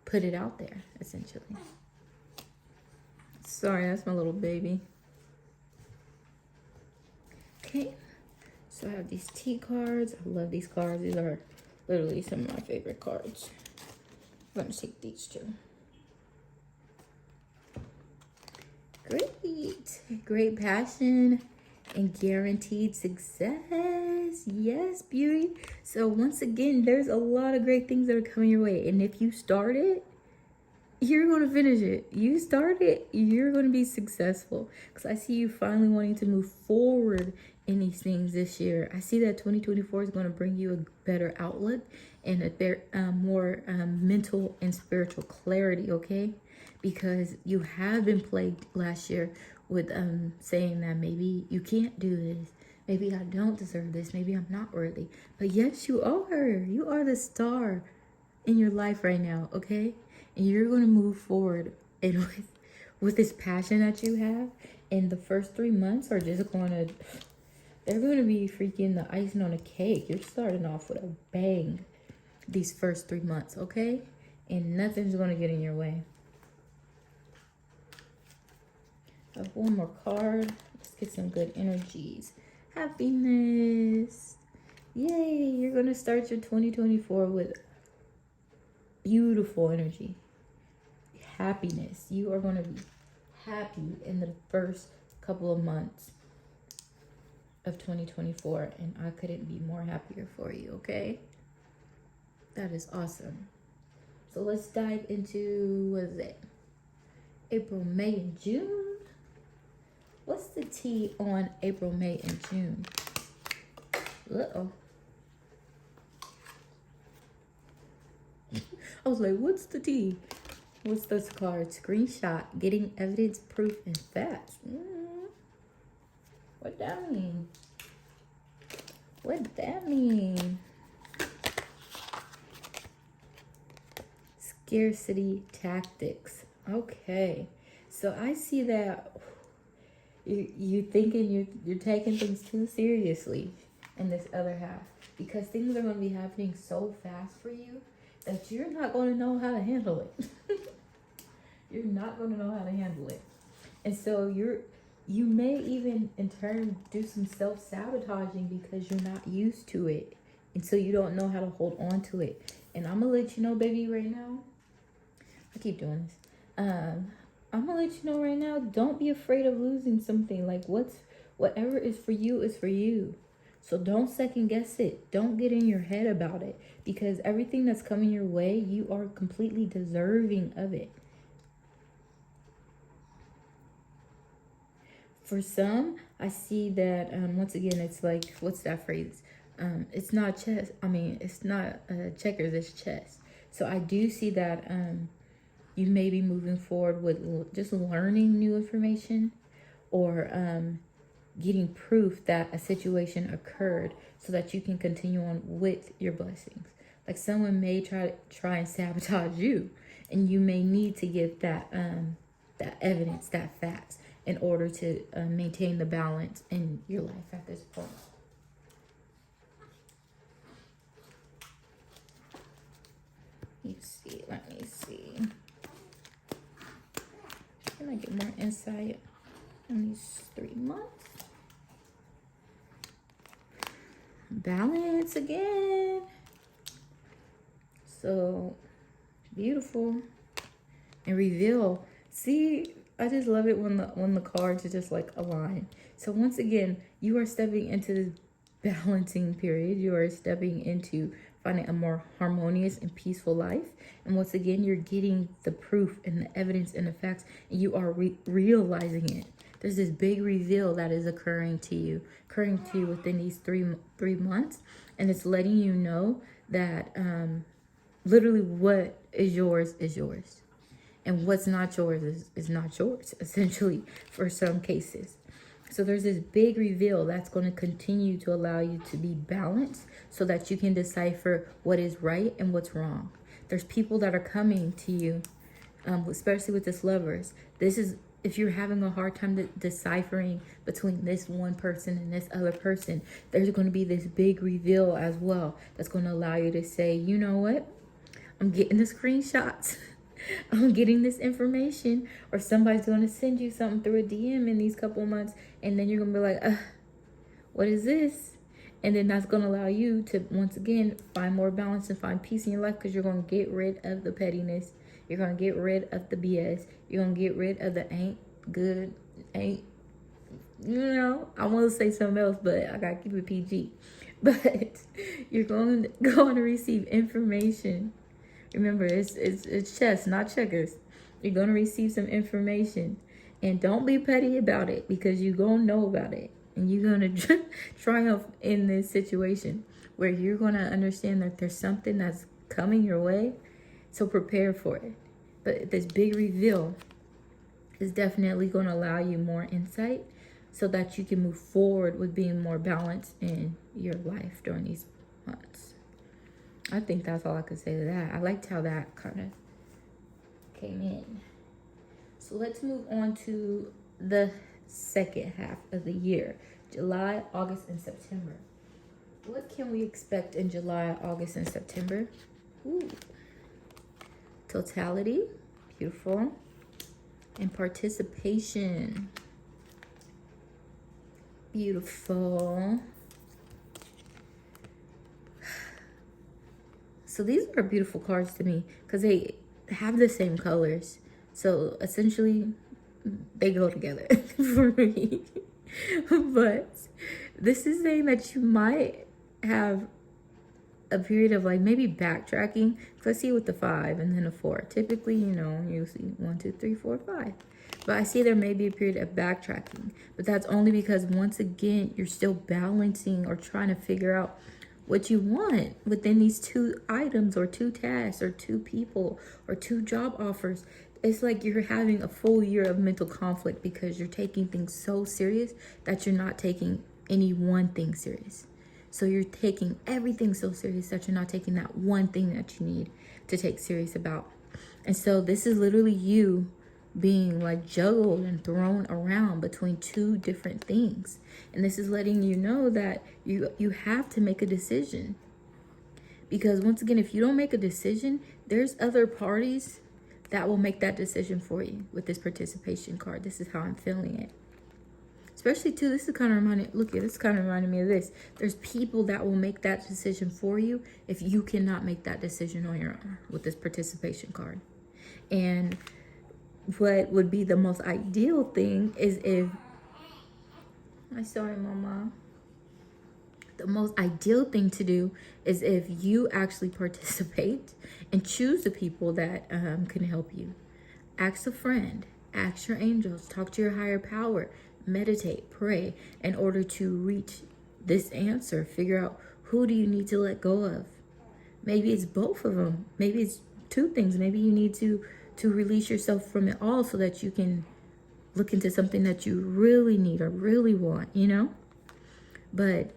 put it out there, essentially. Sorry, that's my little baby. Okay, so I have these T cards. I love these cards. These are literally some of my favorite cards. I'm going to take these two. Great passion and guaranteed success. Yes, beauty. So once again, there's a lot of great things that are coming your way. And if you start it, you're going to finish it. You start it, you're going to be successful. Because I see you finally wanting to move forward in these things this year. I see that 2024 is going to bring you a better outlook and a more mental and spiritual clarity, okay? Because you have been plagued last year with saying that maybe you can't do this. Maybe I don't deserve this. Maybe I'm not worthy. But yes, you are. You are the star in your life right now, okay? And you're going to move forward and with this passion that you have. And the first 3 months are just going to, they're going to be freaking the icing on a cake. You're starting off with a bang these first 3 months, okay? And nothing's going to get in your way. I have one more card. Let's get some good energies. Happiness. Yay, you're going to start your 2024 with beautiful energy. Happiness. You are going to be happy in the first couple of months of 2024, and I couldn't be more happier for you, okay? That is awesome. So let's dive into, what is it? April, May, and June. What's the T on April, May, and June? Uh-oh. I was like, what's the T? What's this card? Screenshot. Getting evidence, proof, and facts. What that mean? What that mean? Scarcity tactics. Okay. So I see that you thinking you're taking things too seriously in this other half, because things are going to be happening so fast for you that you're not going to know how to handle it. You're not going to know how to handle it. And so you may even in turn do some self-sabotaging because you're not used to it. And so you don't know how to hold on to it. And I'm going to let you know, baby, right now. I keep doing this. I'm going to let you know right now, don't be afraid of losing something. Like whatever is for you is for you. So don't second guess it. Don't get in your head about it, because everything that's coming your way, you are completely deserving of it. For some, I see that, once again, it's like, what's that phrase? It's not chess. I mean, it's not checkers, it's chess. So I do see that you may be moving forward with just learning new information, or getting proof that a situation occurred so that you can continue on with your blessings. Like someone may try and sabotage you, and you may need to get that evidence, that facts, in order to maintain the balance in your life at this point. Let me see. Can I get more insight on these 3 months? Balance again. So beautiful. And reveal. See, I just love it when the cards are just like aligned. So once again, you are stepping into this balancing period. You are stepping into finding a more harmonious and peaceful life. And once again, you're getting the proof and the evidence and the facts, and you are realizing it. There's this big reveal that is occurring to you within these three months. And it's letting you know that literally what is yours is yours. And what's not yours is not yours, essentially, for some cases. So there's this big reveal that's going to continue to allow you to be balanced so that you can decipher what is right and what's wrong. There's people that are coming to you, especially with this lovers. This is, if you're having a hard time deciphering between this one person and this other person, there's going to be this big reveal as well that's going to allow you to say, you know what? I'm getting the screenshots. I'm getting this information, or somebody's going to send you something through a DM in these couple of months, and then you're going to be like, what is this? And then that's going to allow you to, once again, find more balance and find peace in your life, because you're going to get rid of the pettiness. You're going to get rid of the BS. You're going to get rid of the ain't good, ain't, I want to say something else, but I got to keep it PG. But you're going to receive information. Remember, it's chess, not checkers. You're going to receive some information. And don't be petty about it, because you're going to know about it. And you're going to triumph in this situation where you're going to understand that there's something that's coming your way. So prepare for it. But this big reveal is definitely going to allow you more insight so that you can move forward with being more balanced in your life during these months. I think that's all I could say to that. I liked how that kind of came in. So let's move on to the second half of the year. July, August, and September. What can we expect in July, August, and September? Ooh. Totality. Beautiful. And participation. Beautiful. So these are beautiful cards to me because they have the same colors. So essentially, they go together for me. But this is saying that you might have a period of like maybe backtracking. Because I see with the 5 and then a 4. Typically, you see 1, 2, 3, 4, 5. But I see there may be a period of backtracking. But that's only because, once again, you're still balancing or trying to figure out what you want within these 2 items or 2 tasks or 2 people or 2 job offers. It's like you're having a full year of mental conflict because you're taking things so serious that you're not taking any one thing serious. So you're taking everything so serious that you're not taking that one thing that you need to take serious about. And so this is literally you being like juggled and thrown around between 2 different things. And this is letting you know that you have to make a decision. Because once again, if you don't make a decision, there's other parties that will make that decision for you with this participation card. This is how I'm feeling it. Especially too, this is kind of reminding me of this. There's people that will make that decision for you if you cannot make that decision on your own with this participation card. And what would be the most ideal thing is if, I'm sorry, Mama. The most ideal thing to do is if you actually participate and choose the people that can help you. Ask a friend, ask your angels, talk to your higher power, meditate, pray in order to reach this answer. Figure out, who do you need to let go of? Maybe it's both of them. Maybe it's 2 things. Maybe you need to release yourself from it all so that you can look into something that you really need or really want, But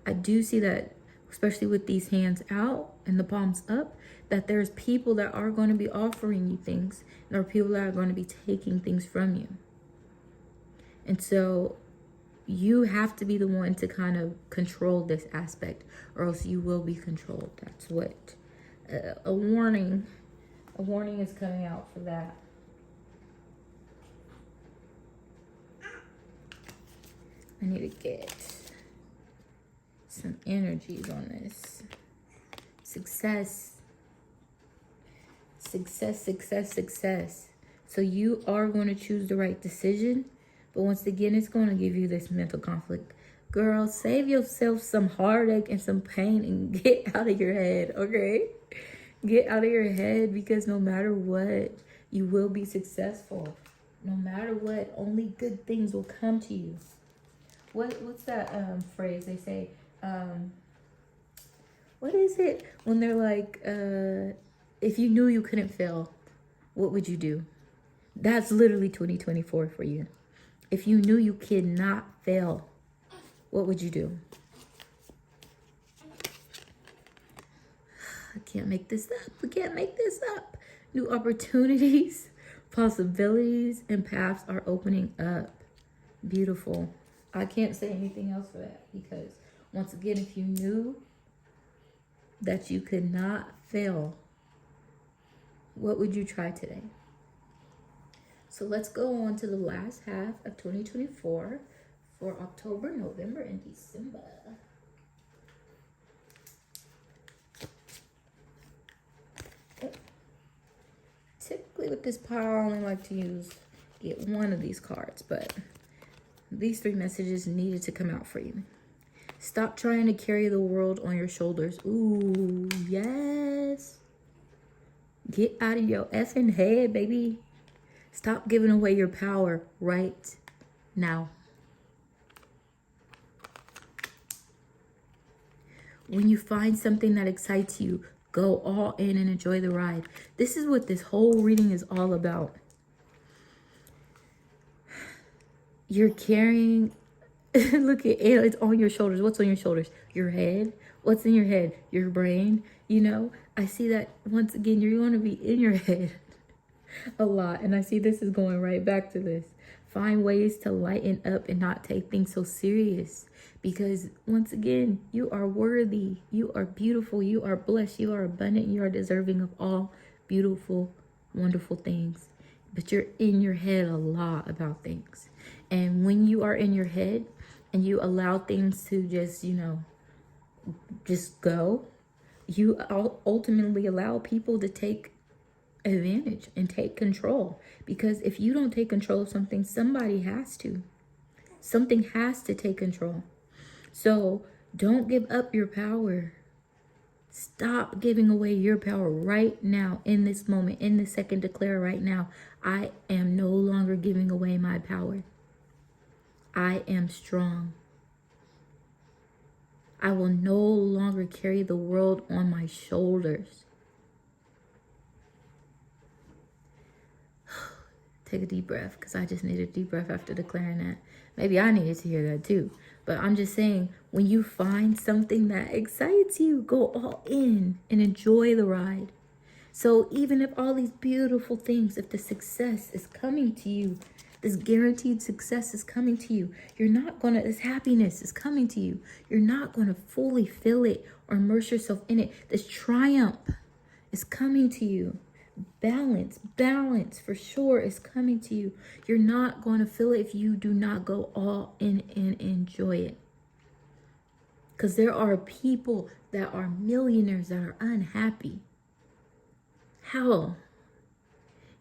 I do see that, especially with these hands out and the palms up, that there's people that are going to be offering you things. And there are people that are going to be taking things from you. And so you have to be the one to kind of control this aspect, or else you will be controlled. That's what a warning is coming out for that. I need to get some energies on this. Success. So you are going to choose the right decision, but once again, it's going to give you this mental conflict. Girl, save yourself some heartache and some pain and get out of your head, okay? Get out of your head, because no matter what, you will be successful. No matter what, only good things will come to you. What's that phrase they say? What is it when they're like, if you knew you couldn't fail, what would you do? That's literally 2024 for you. If you knew you cannot fail, what would you do? I can't make this up. We can't make this up. New opportunities, possibilities, and paths are opening up. Beautiful. I can't say anything else for that because, once again, if you knew that you could not fail, what would you try today? So let's go on to the last half of 2024 for October, November, and December. Typically with this pile, I only like to get one of these cards, but these 3 messages needed to come out for you. Stop trying to carry the world on your shoulders. Ooh, yes. Get out of your effing head, baby. Stop giving away your power right now. When you find something that excites you, go all in and enjoy the ride. This is what this whole reading is all about. You're carrying, look at it, it's on your shoulders. What's on your shoulders? Your head. What's in your head? Your brain. You know, I see that once again, you're going to be in your head a lot. And I see this is going right back to this. Find ways to lighten up and not take things so serious. Because once again, you are worthy. You are beautiful. You are blessed. You are abundant. You are deserving of all beautiful, wonderful things. But you're in your head a lot about things. And when you are in your head and you allow things to just, just go, you ultimately allow people to take advantage and take control. Because if you don't take control of something, somebody has to. Something has to take control. So don't give up your power. Stop giving away your power right now, in this moment, in this second. Declare right now, I am no longer giving away my power. I am strong. I will no longer carry the world on my shoulders. Take a deep breath, because I just needed a deep breath after declaring that. Maybe I needed to hear that too. But I'm just saying, when you find something that excites you, go all in and enjoy the ride. So even if all these beautiful things, if the success is coming to you, this guaranteed success is coming to you, this happiness is coming to you, you're not going to fully feel it or immerse yourself in it. This triumph is coming to you. Balance for sure is coming to you. You're not going to feel it if you do not go all in and enjoy it. Because there are people that are millionaires that are unhappy. How?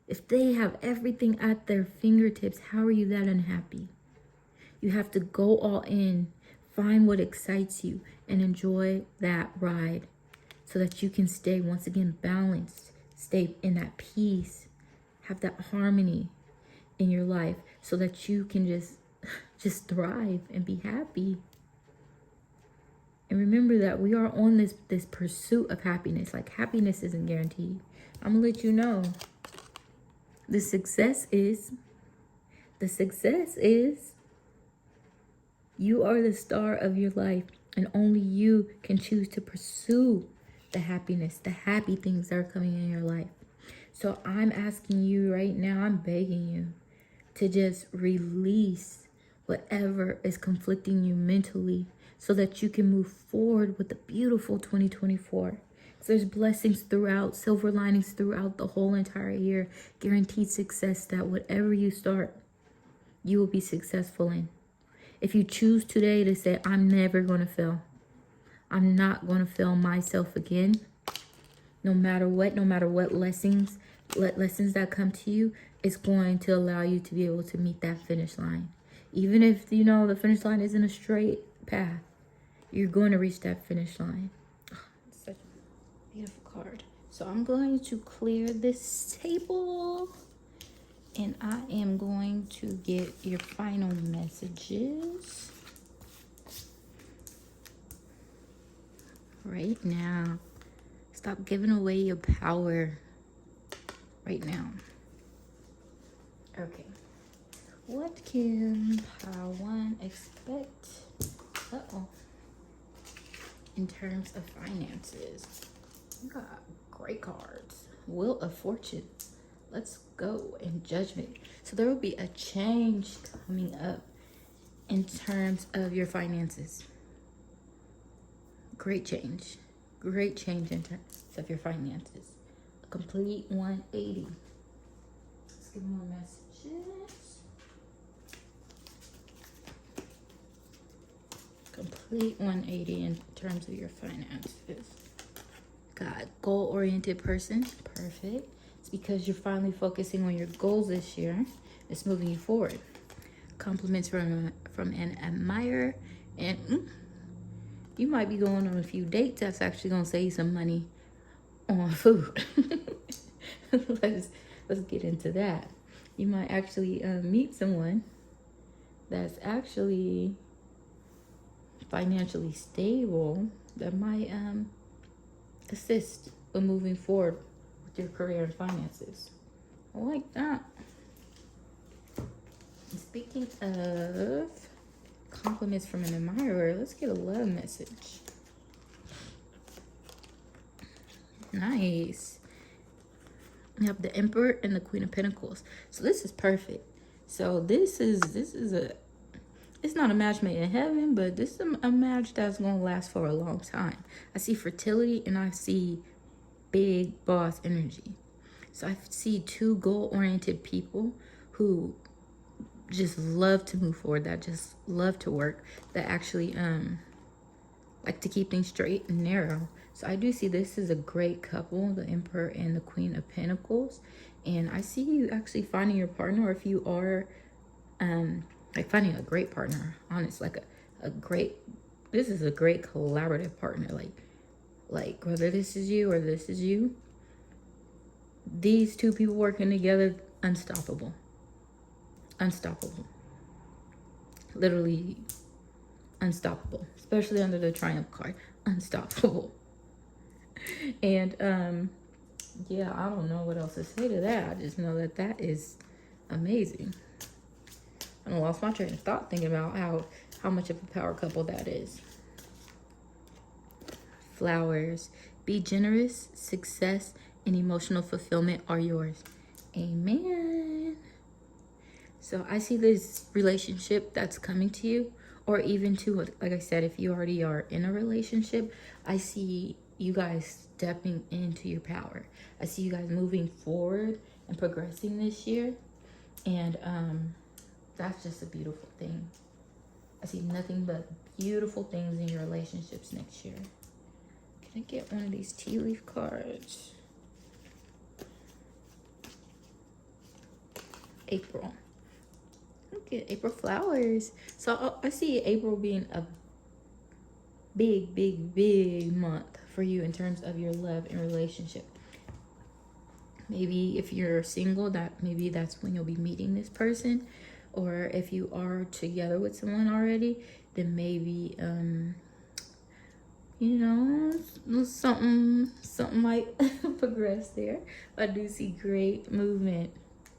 If they have everything at their fingertips, how are you that unhappy? You have to go all in, find what excites you, and enjoy that ride so that you can stay, once again, balanced. Stay in that peace, have that harmony in your life so that you can just thrive and be happy. And remember that we are on this pursuit of happiness. Like, happiness isn't guaranteed. I'm gonna let you know. The success is you are the star of your life, and only you can choose to pursue the happiness, the happy things that are coming in your life. So I'm asking you right now, I'm begging you to just release whatever is conflicting you mentally so that you can move forward with the beautiful 2024. So there's blessings throughout, silver linings throughout the whole entire year, guaranteed success that whatever you start, you will be successful in. If you choose today to say, I'm never going to fail. I'm not going to fail myself again. No matter what lessons that come to you, it's going to allow you to be able to meet that finish line. Even if, the finish line isn't a straight path, you're going to reach that finish line. Oh, such a beautiful card. So I'm going to clear this table And I am going to get your final messages right now. Stop giving away your power right now. Okay. What can Pile 1 expect? In terms of finances. You got great cards. Wheel of Fortune. Let's go. And Judgment. So there will be a change coming up in terms of your finances. Great change. Great change in terms of your finances. A complete 180. Let's get more messages. Complete 180 in terms of your finances. Got goal-oriented person. Perfect. It's because you're finally focusing on your goals this year. It's moving you forward. Compliments from an admirer. And you might be going on a few dates. That's actually going to save you some money on food. Let's get into that. You might actually meet someone that's actually financially stable that might assist with moving forward with your career and finances. I like that. And speaking of compliments from an admirer, let's get a love message. Nice. You have the Emperor and the Queen of Pentacles. So this is perfect. So this is it's not a match made in heaven, but this is a match that's going to last for a long time. I see fertility and I see big boss energy. So I see two goal-oriented people who just love to move forward, that just love to work, that actually like to keep things straight and narrow. So I do see this is a great couple, the Emperor and the Queen of Pentacles. And I see you actually finding your partner, or if you are like finding a great partner, honest, like this is a great collaborative partner, like whether this is you or this is you, these two people working together, unstoppable, literally unstoppable, especially under the Triumph card, unstoppable. And yeah, I don't know what else to say to that. I just know that is amazing. I lost my train of thought thinking about how much of a power couple that is. Flowers. Be generous, success, and emotional fulfillment are yours. Amen. So I see this relationship that's coming to you, or even to, like I said, if you already are in a relationship, I see you guys stepping into your power. I see you guys moving forward and progressing this year. And that's just a beautiful thing. I see nothing but beautiful things in your relationships next year. Can I get one of these tea leaf cards? April. Look at April flowers. So I see April being a big month for you in terms of your love and relationship. Maybe if you're single, maybe that's when you'll be meeting this person. Or if you are together with someone already, then maybe you know, something might progress there. But I do see great movement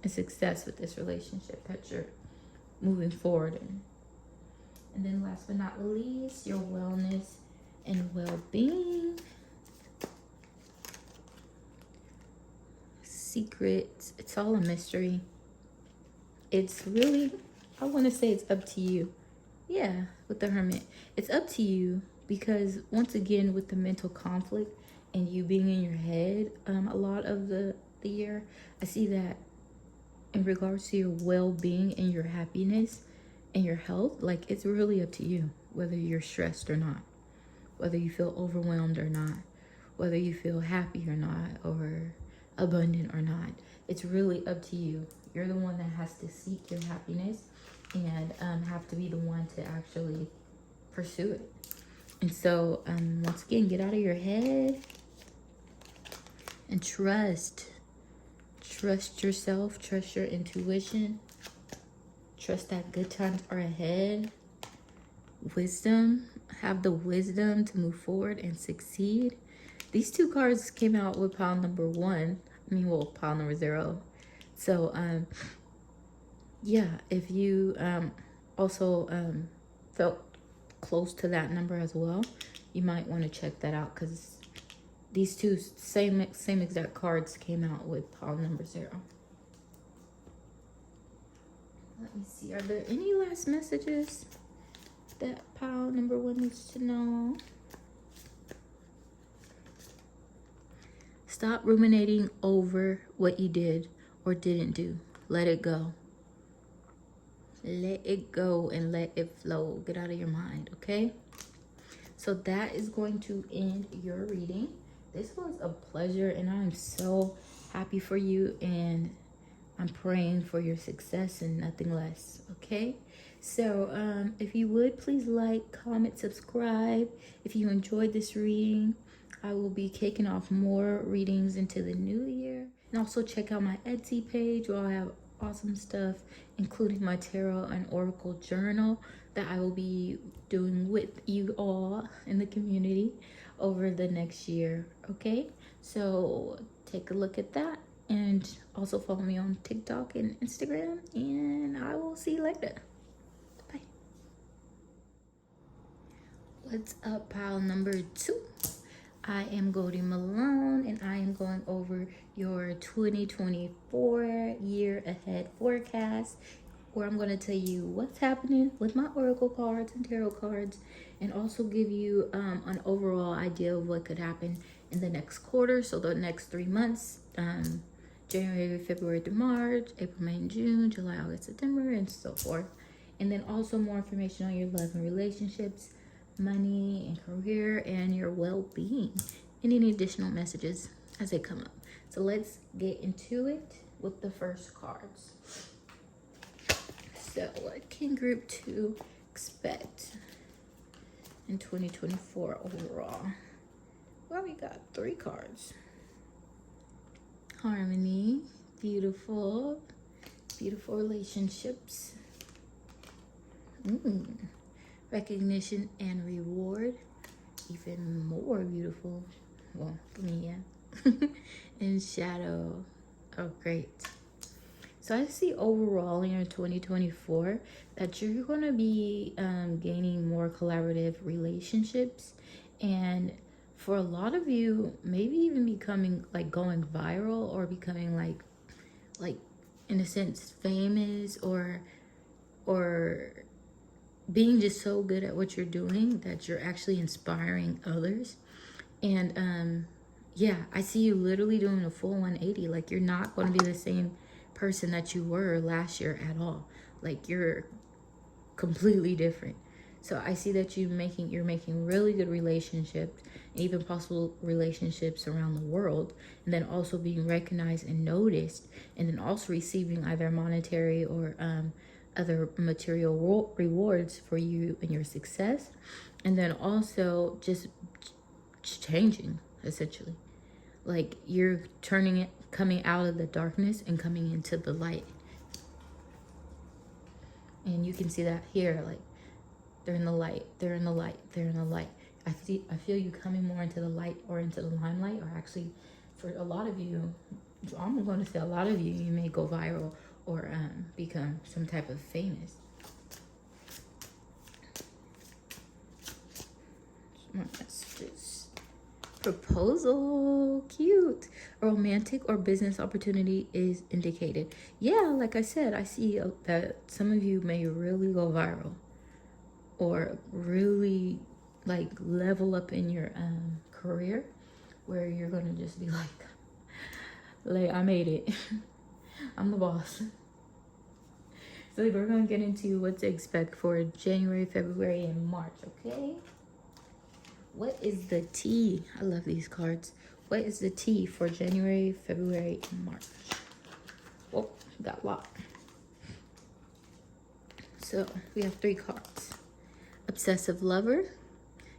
and success with this relationship that you're moving forward in. And then last but not least, your wellness and well-being. Secrets. It's all a mystery. It's really, I want to say it's up to you. Yeah, with the Hermit. It's up to you because once again, with the mental conflict and you being in your head a lot of the year, I see that in regards to your well-being and your happiness and your health, like it's really up to you whether you're stressed or not, whether you feel overwhelmed or not, whether you feel happy or not, or abundant or not. It's really up to you. You're the one that has to seek your happiness and have to be the one to actually pursue it. And so once again, get out of your head and trust Trust yourself, trust your intuition, trust that good times are ahead. Wisdom, have the wisdom to move forward and succeed. These two cards came out with pile number 1. Pile number 0. So, yeah, if you also felt close to that number as well, you might want to check that out, because these two same exact cards came out with pile number 0. Let me see. Are there any last messages that pile number 1 needs to know? Stop ruminating over what you did or didn't do. Let it go. Let it go and let it flow. Get out of your mind, okay? So that is going to end your reading. This was a pleasure, and I'm so happy for you, and I'm praying for your success and nothing less, okay? So if you would, please like, comment, subscribe. If you enjoyed this reading, I will be kicking off more readings into the new year. And also check out my Etsy page, where I have awesome stuff, including my tarot and oracle journal that I will be doing with you all in the community over the next year, okay? So take a look at that, and also follow me on TikTok and Instagram, and I will see you later. Bye. What's up, pile number 2? I am Goldie Malone, and I am going over your 2024 year ahead forecast, where I'm going to tell you what's happening with my oracle cards and tarot cards, and also give you an overall idea of what could happen in the next quarter. So the next 3 months, January, February to March, April, May, and June, July, August, September, and so forth. And then also more information on your love and relationships, money and career, and your well-being, and any additional messages as they come up. So let's get into it with the first cards. So what can group 2 expect in 2024 overall? Well, we got 3 cards. Harmony, beautiful relationships. Recognition and reward, even more beautiful. Well, for me, yeah. And shadow. Oh, great. So I see overall in your 2024 that you're going to be gaining more collaborative relationships, and for a lot of you, maybe even becoming like going viral, or becoming like in a sense famous, or being just so good at what you're doing that you're actually inspiring others. And yeah, I see you literally doing a full 180. Like, you're not going to be the same person that you were last year at all. Like, you're completely different. So I see that you're making really good relationships, even possible relationships around the world, and then also being recognized and noticed, and then also receiving either monetary or other material rewards for you and your success, and then also just changing, essentially. Like, you're coming out of the darkness and coming into the light. And you can see that here, like, they're in the light, they're in the light, they're in the light. I feel you coming more into the light, or into the limelight, or actually for a lot of you, I'm going to say a lot of you, you may go viral or become some type of famous. Messages. Proposal, cute. A romantic or business opportunity is indicated. Yeah, like I said, I see that some of you may really go viral, or really like level up in your career, where you're gonna just be like I made it. I'm the boss. So we're gonna get into what to expect for January, February, and March, okay? What is the tea? I love these cards. What is the tea for January, February, and March? Oh, got a lot. So we have 3 cards. Obsessive lover,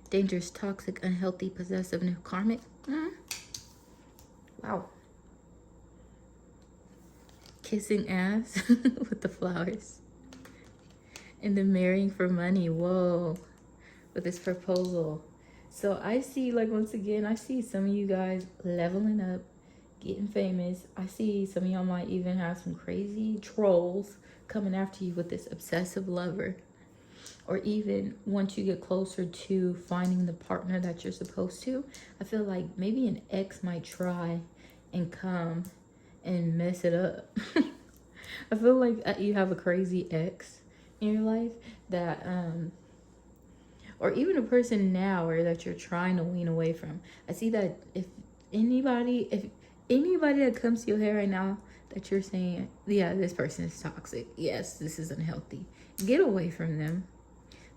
dangerous, toxic, unhealthy, possessive, new karmic. Wow. kissing ass with the flowers. And then marrying for money. Whoa. With this proposal. So I see, like, once again, I see some of you guys leveling up, getting famous. I see some of y'all might even have some crazy trolls coming after you with this obsessive lover. Or even once you get closer to finding the partner that you're supposed to, I feel like maybe an ex might try and come and mess it up. I feel like you have a crazy ex in your life that or even a person now or that you're trying to wean away from. I see that if anybody that comes to your head right now that you're saying, yeah, this person is toxic, yes, this is unhealthy, get away from them.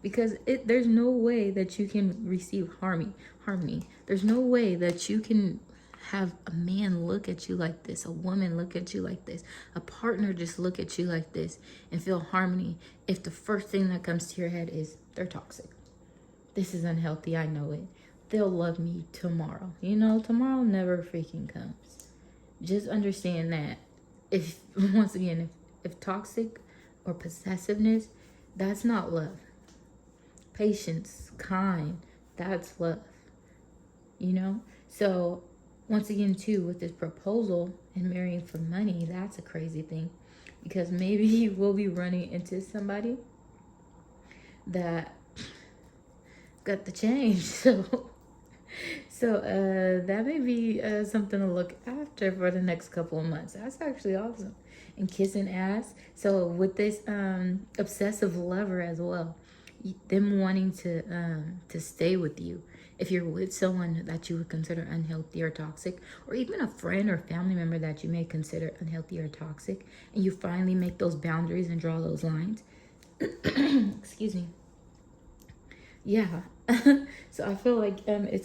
Because there's no way that you can receive harmony. There's no way that you can have a man look at you like this, a woman look at you like this, a partner just look at you like this and feel harmony if the first thing that comes to your head is they're toxic. This is unhealthy, I know it. They'll love me tomorrow. You know, tomorrow never freaking comes. Just understand that if, once again, if toxic or possessiveness, that's not love. Patience, kind, that's love, you know? So once again, too, with this proposal and marrying for money, that's a crazy thing, because maybe you will be running into somebody that got the change. So that may be something to look after for the next couple of months. That's actually awesome. And kissing ass. So with this obsessive lover as well, them wanting to stay with you. If you're with someone that you would consider unhealthy or toxic, or even a friend or family member that you may consider unhealthy or toxic, and you finally make those boundaries and draw those lines. Excuse me. Yeah. So I feel like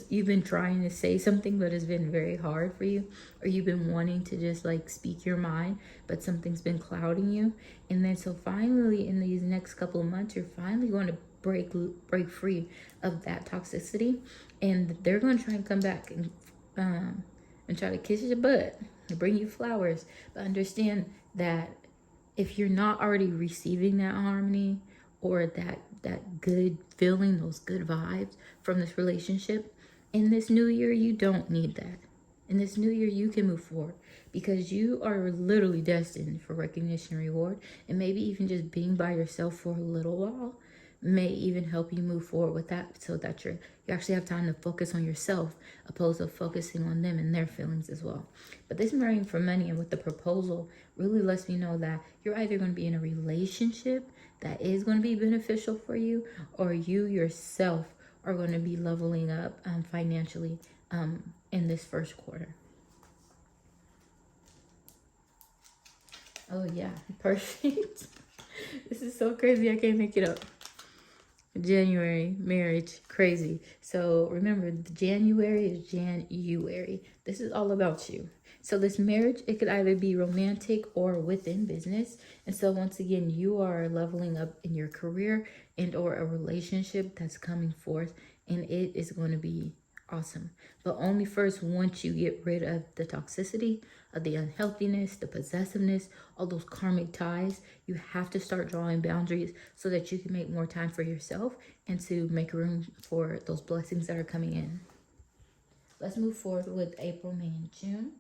you've been trying to say something, but it's been very hard for you, or you've been wanting to just like speak your mind, but something's been clouding you. And then so finally in these next couple of months, you're finally going to break free of that toxicity, and they're going to try and come back and try to kiss your butt and bring you flowers. But understand that if you're not already receiving that harmony or that good feeling, those good vibes from this relationship, in this new year, you don't need that. In this new year, you can move forward because you are literally destined for recognition and reward. And maybe even just being by yourself for a little while may even help you move forward with that, so that you actually have time to focus on yourself opposed to focusing on them and their feelings as well. But this marrying for money and with the proposal really lets me know that you're either going to be in a relationship that is going to be beneficial for you, or you yourself are going to be leveling up financially in this first quarter. Oh yeah, perfect. This is so crazy, I can't make it up. January, marriage, crazy. So remember, January is January. This is all about you. So this marriage, it could either be romantic or within business. And so once again, you are leveling up in your career and or a relationship that's coming forth, and it is going to be awesome. But only first once you get rid of the toxicity, of the unhealthiness, the possessiveness, all those karmic ties. You have to start drawing boundaries so that you can make more time for yourself and to make room for those blessings that are coming in. Let's move forward with April, May, and June.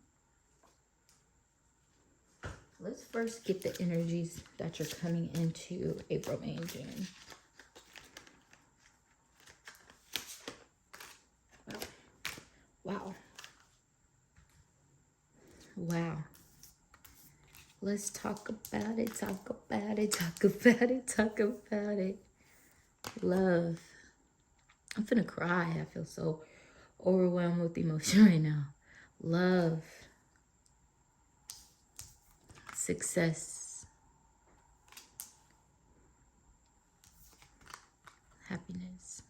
Let's first get the energies that are coming into April, May, and June. Wow. Wow. Let's talk about it, talk about it, talk about it, talk about it. Love. I'm finna cry. I feel so overwhelmed with emotion right now. Love. Success. Happiness.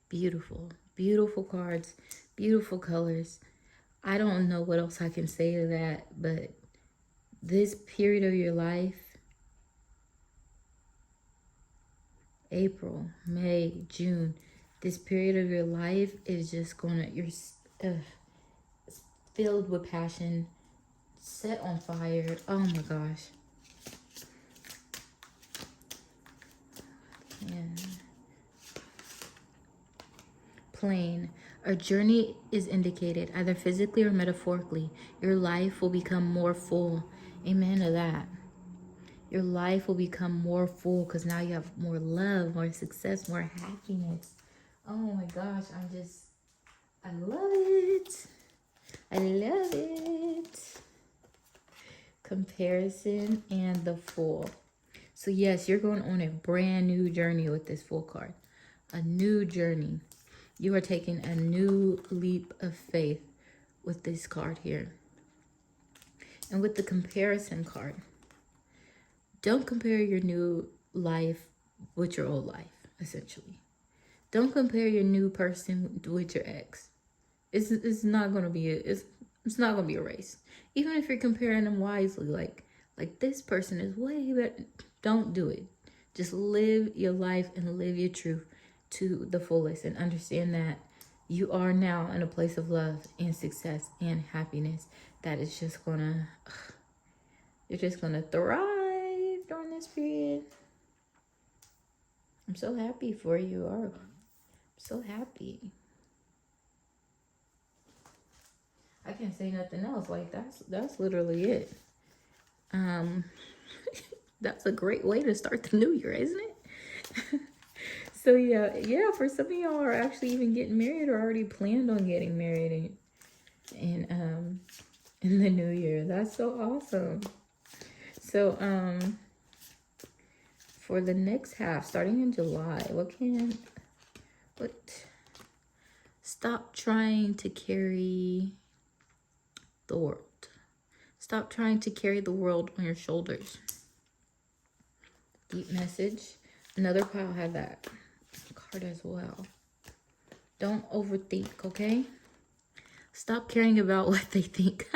Beautiful. Beautiful cards. Beautiful colors. I don't know what else I can say to that, but this period of your life, April, May, June, this period of your life is just gonna, you're filled with passion, set on fire. Oh my gosh. Yeah. Plain. A journey is indicated, either physically or metaphorically. Your life will become more full. Amen to that. Your life will become more full because now you have more love, more success, more happiness. Oh my gosh, I love it. I love it. Comparison and the Fool. So yes, you're going on a brand new journey with this Fool card. A new journey. You are taking a new leap of faith with this card here. And with the comparison card, don't compare your new life with your old life, essentially. Don't compare your new person with your ex. It's not gonna be it's not gonna be a race. Even if you're comparing them wisely, like this person is way better. Don't do it. Just live your life and live your truth to the fullest, and understand that you are now in a place of love and success and happiness that is just gonna, you're just gonna thrive during this period. I'm so happy for you. I'm so happy. I can't say nothing else. Like that's literally it. That's a great way to start the new year, isn't it? So yeah, for some of y'all are actually even getting married or already planned on getting married in the new year. That's so awesome. So for the next half, starting in July, stop trying to carry the world. Stop trying to carry the world on your shoulders. Deep message. Another pile had that card as well. Don't overthink, okay? Stop caring about what they think.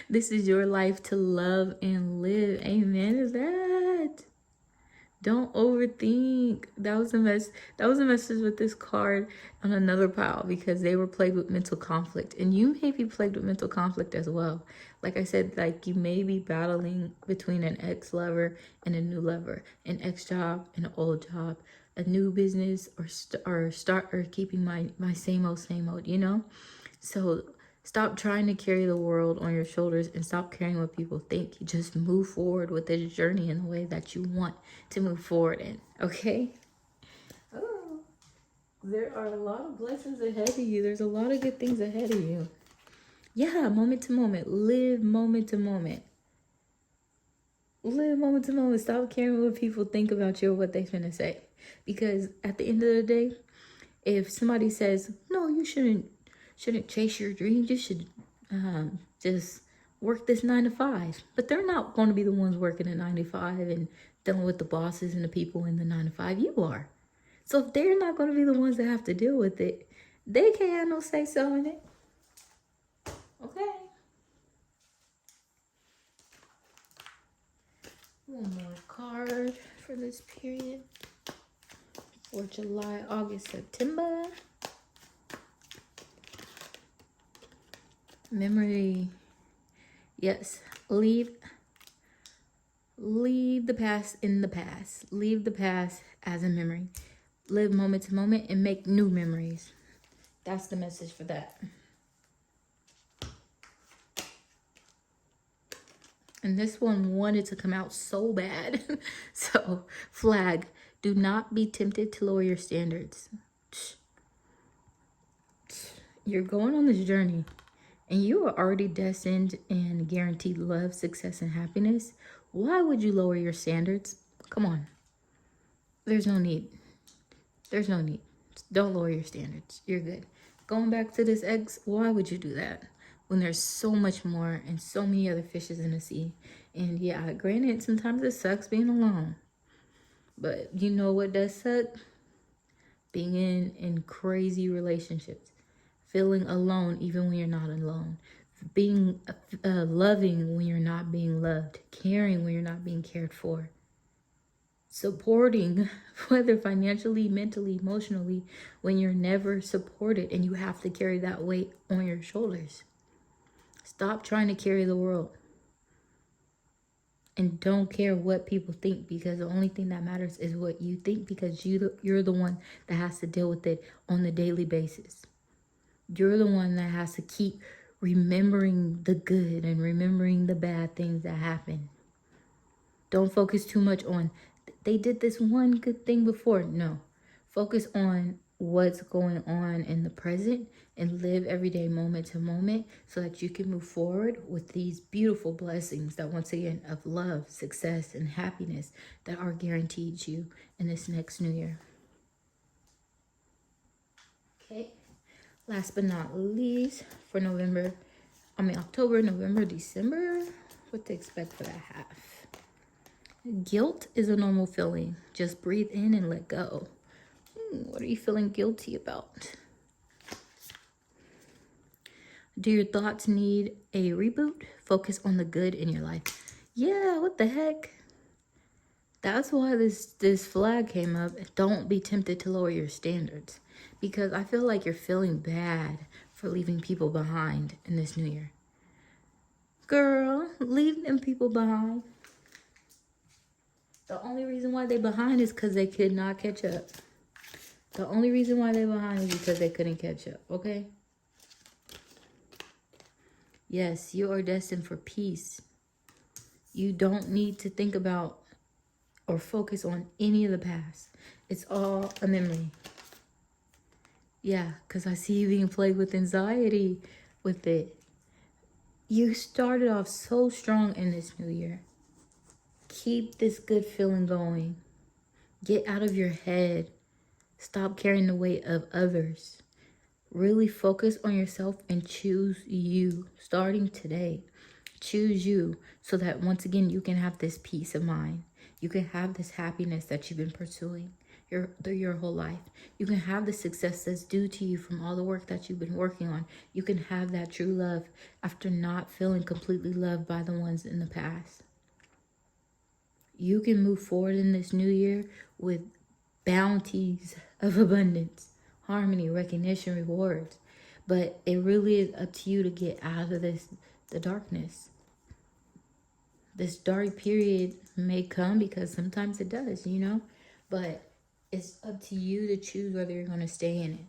This is your life to love and live. Amen to that. Don't overthink. That was a message with this card on another pile, because they were plagued with mental conflict. And you may be plagued with mental conflict as well. Like I said, like you may be battling between an ex-lover and a new lover, an ex-job and an old job, a new business, or keeping my same old, you know? So stop trying to carry the world on your shoulders and stop caring what people think. You just move forward with this journey in the way that you want to move forward in, okay? Oh, there are a lot of blessings ahead of you. There's a lot of good things ahead of you. Yeah, moment to moment. Live moment to moment. Live moment to moment. Stop caring what people think about you or what they're finna say. Because at the end of the day, if somebody says, no, you shouldn't chase your dreams, you should just work this 9 to 5. But they're not going to be the ones working a 9 to 5 and dealing with the bosses and the people in the 9 to 5. You are. So if they're not going to be the ones that have to deal with it, they can't have no say so in it. Okay. One more card for this period. For July, August, September. Memory. Yes. Leave the past in the past. Leave the past as a memory. Live moment to moment and make new memories. That's the message for that. And this one wanted to come out so bad. So, flag. Do not be tempted to lower your standards. You're going on this journey, and you are already destined and guaranteed love, success, and happiness. Why would you lower your standards? Come on. There's no need. There's no need. Don't lower your standards. You're good. Going back to this ex, why would you do that when there's so much more and so many other fishes in the sea? And yeah, granted, sometimes it sucks being alone. But you know what does suck? Being in crazy relationships. Feeling alone even when you're not alone. Being loving when you're not being loved. Caring when you're not being cared for. Supporting, whether financially, mentally, emotionally, when you're never supported and you have to carry that weight on your shoulders. Stop trying to carry the world. And don't care what people think, because the only thing that matters is what you think, because you're the one that has to deal with it on the daily basis. You're the one that has to keep remembering the good and remembering the bad things that happen. Don't focus too much on, they did this one good thing before. No. Focus on what's going on in the present and live every day moment to moment so that you can move forward with these beautiful blessings that, once again, of love, success, and happiness that are guaranteed you in this next new year. Okay. Last but not least, for October, November, December, what to expect for that half. Guilt is a normal feeling. Just breathe in and let go. What are you feeling guilty about? Do your thoughts need a reboot? Focus on the good in your life. Yeah, what the heck? That's why this flag came up. Don't be tempted to lower your standards, because I feel like you're feeling bad for leaving people behind in this new year. Girl, leave them people behind. The only reason why they're behind is because they could not catch up. The only reason why they're behind is because they couldn't catch up, okay? Yes, you are destined for peace. You don't need to think about or focus on any of the past. It's all a memory. Yeah, because I see you being plagued with anxiety with it. You started off so strong in this new year. Keep this good feeling going. Get out of your head. Stop carrying the weight of others. Really focus on yourself and choose you starting today. Choose you so that, once again, you can have this peace of mind. You can have this happiness that you've been pursuing your whole life. You can have the success that's due to you from all the work that you've been working on. You can have that true love after not feeling completely loved by the ones in the past. You can move forward in this new year with bounties of abundance, harmony, recognition, rewards. But it really is up to you to get out of the darkness. This dark period may come, because sometimes it does, but it's up to you to choose whether you're going to stay in it.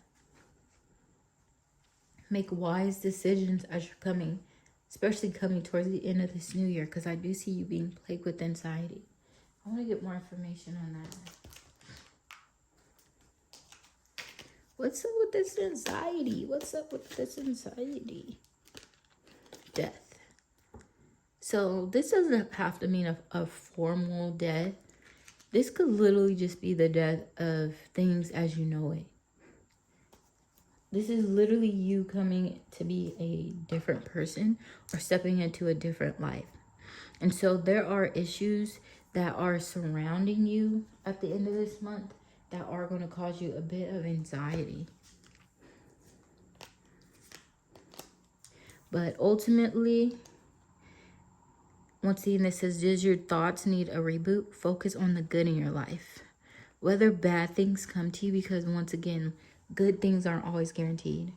Make wise decisions as you're coming, especially coming towards the end of this new year, because I do see you being plagued with anxiety. I want to get more information on that. What's up with this anxiety? What's up with this anxiety? Death. So this doesn't have to mean a formal death. This could literally just be the death of things as you know it. This is literally you coming to be a different person or stepping into a different life. And so there are issues that are surrounding you at the end of this month that are going to cause you a bit of anxiety. But ultimately, once again, this says, does your thoughts need a reboot? Focus on the good in your life. Whether bad things come to you, because once again, good things aren't always guaranteed.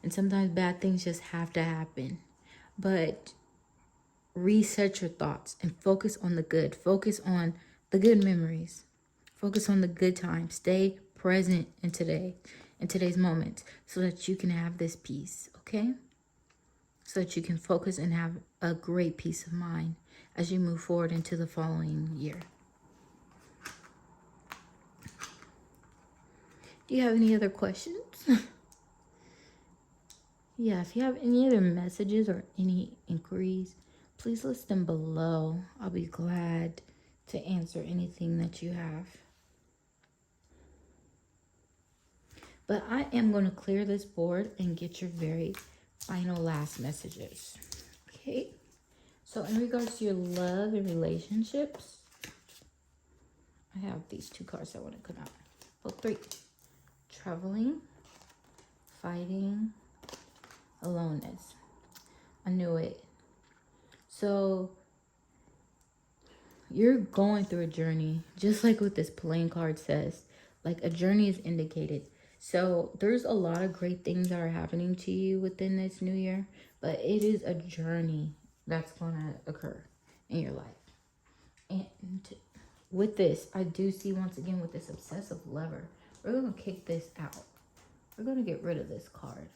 And sometimes bad things just have to happen. But reset your thoughts and focus on the good. Focus on the good memories. Focus on the good times. Stay present in today's moments, so that you can have this peace, okay? So that you can focus and have a great peace of mind as you move forward into the following year. Do you have any other questions? Yeah, if you have any other messages or any inquiries, please list them below. I'll be glad to answer anything that you have. But I am going to clear this board and get your very final last messages. Okay? So in regards to your love and relationships, I have these two cards that want to come out. Well, 3. Traveling, fighting, aloneness. I knew it. So you're going through a journey, just like what this playing card says. Like, a journey is indicated. So there's a lot of great things that are happening to you within this new year, but it is a journey that's going to occur in your life. And with this, I do see once again with this obsessive lover, we're going to kick this out. We're going to get rid of this card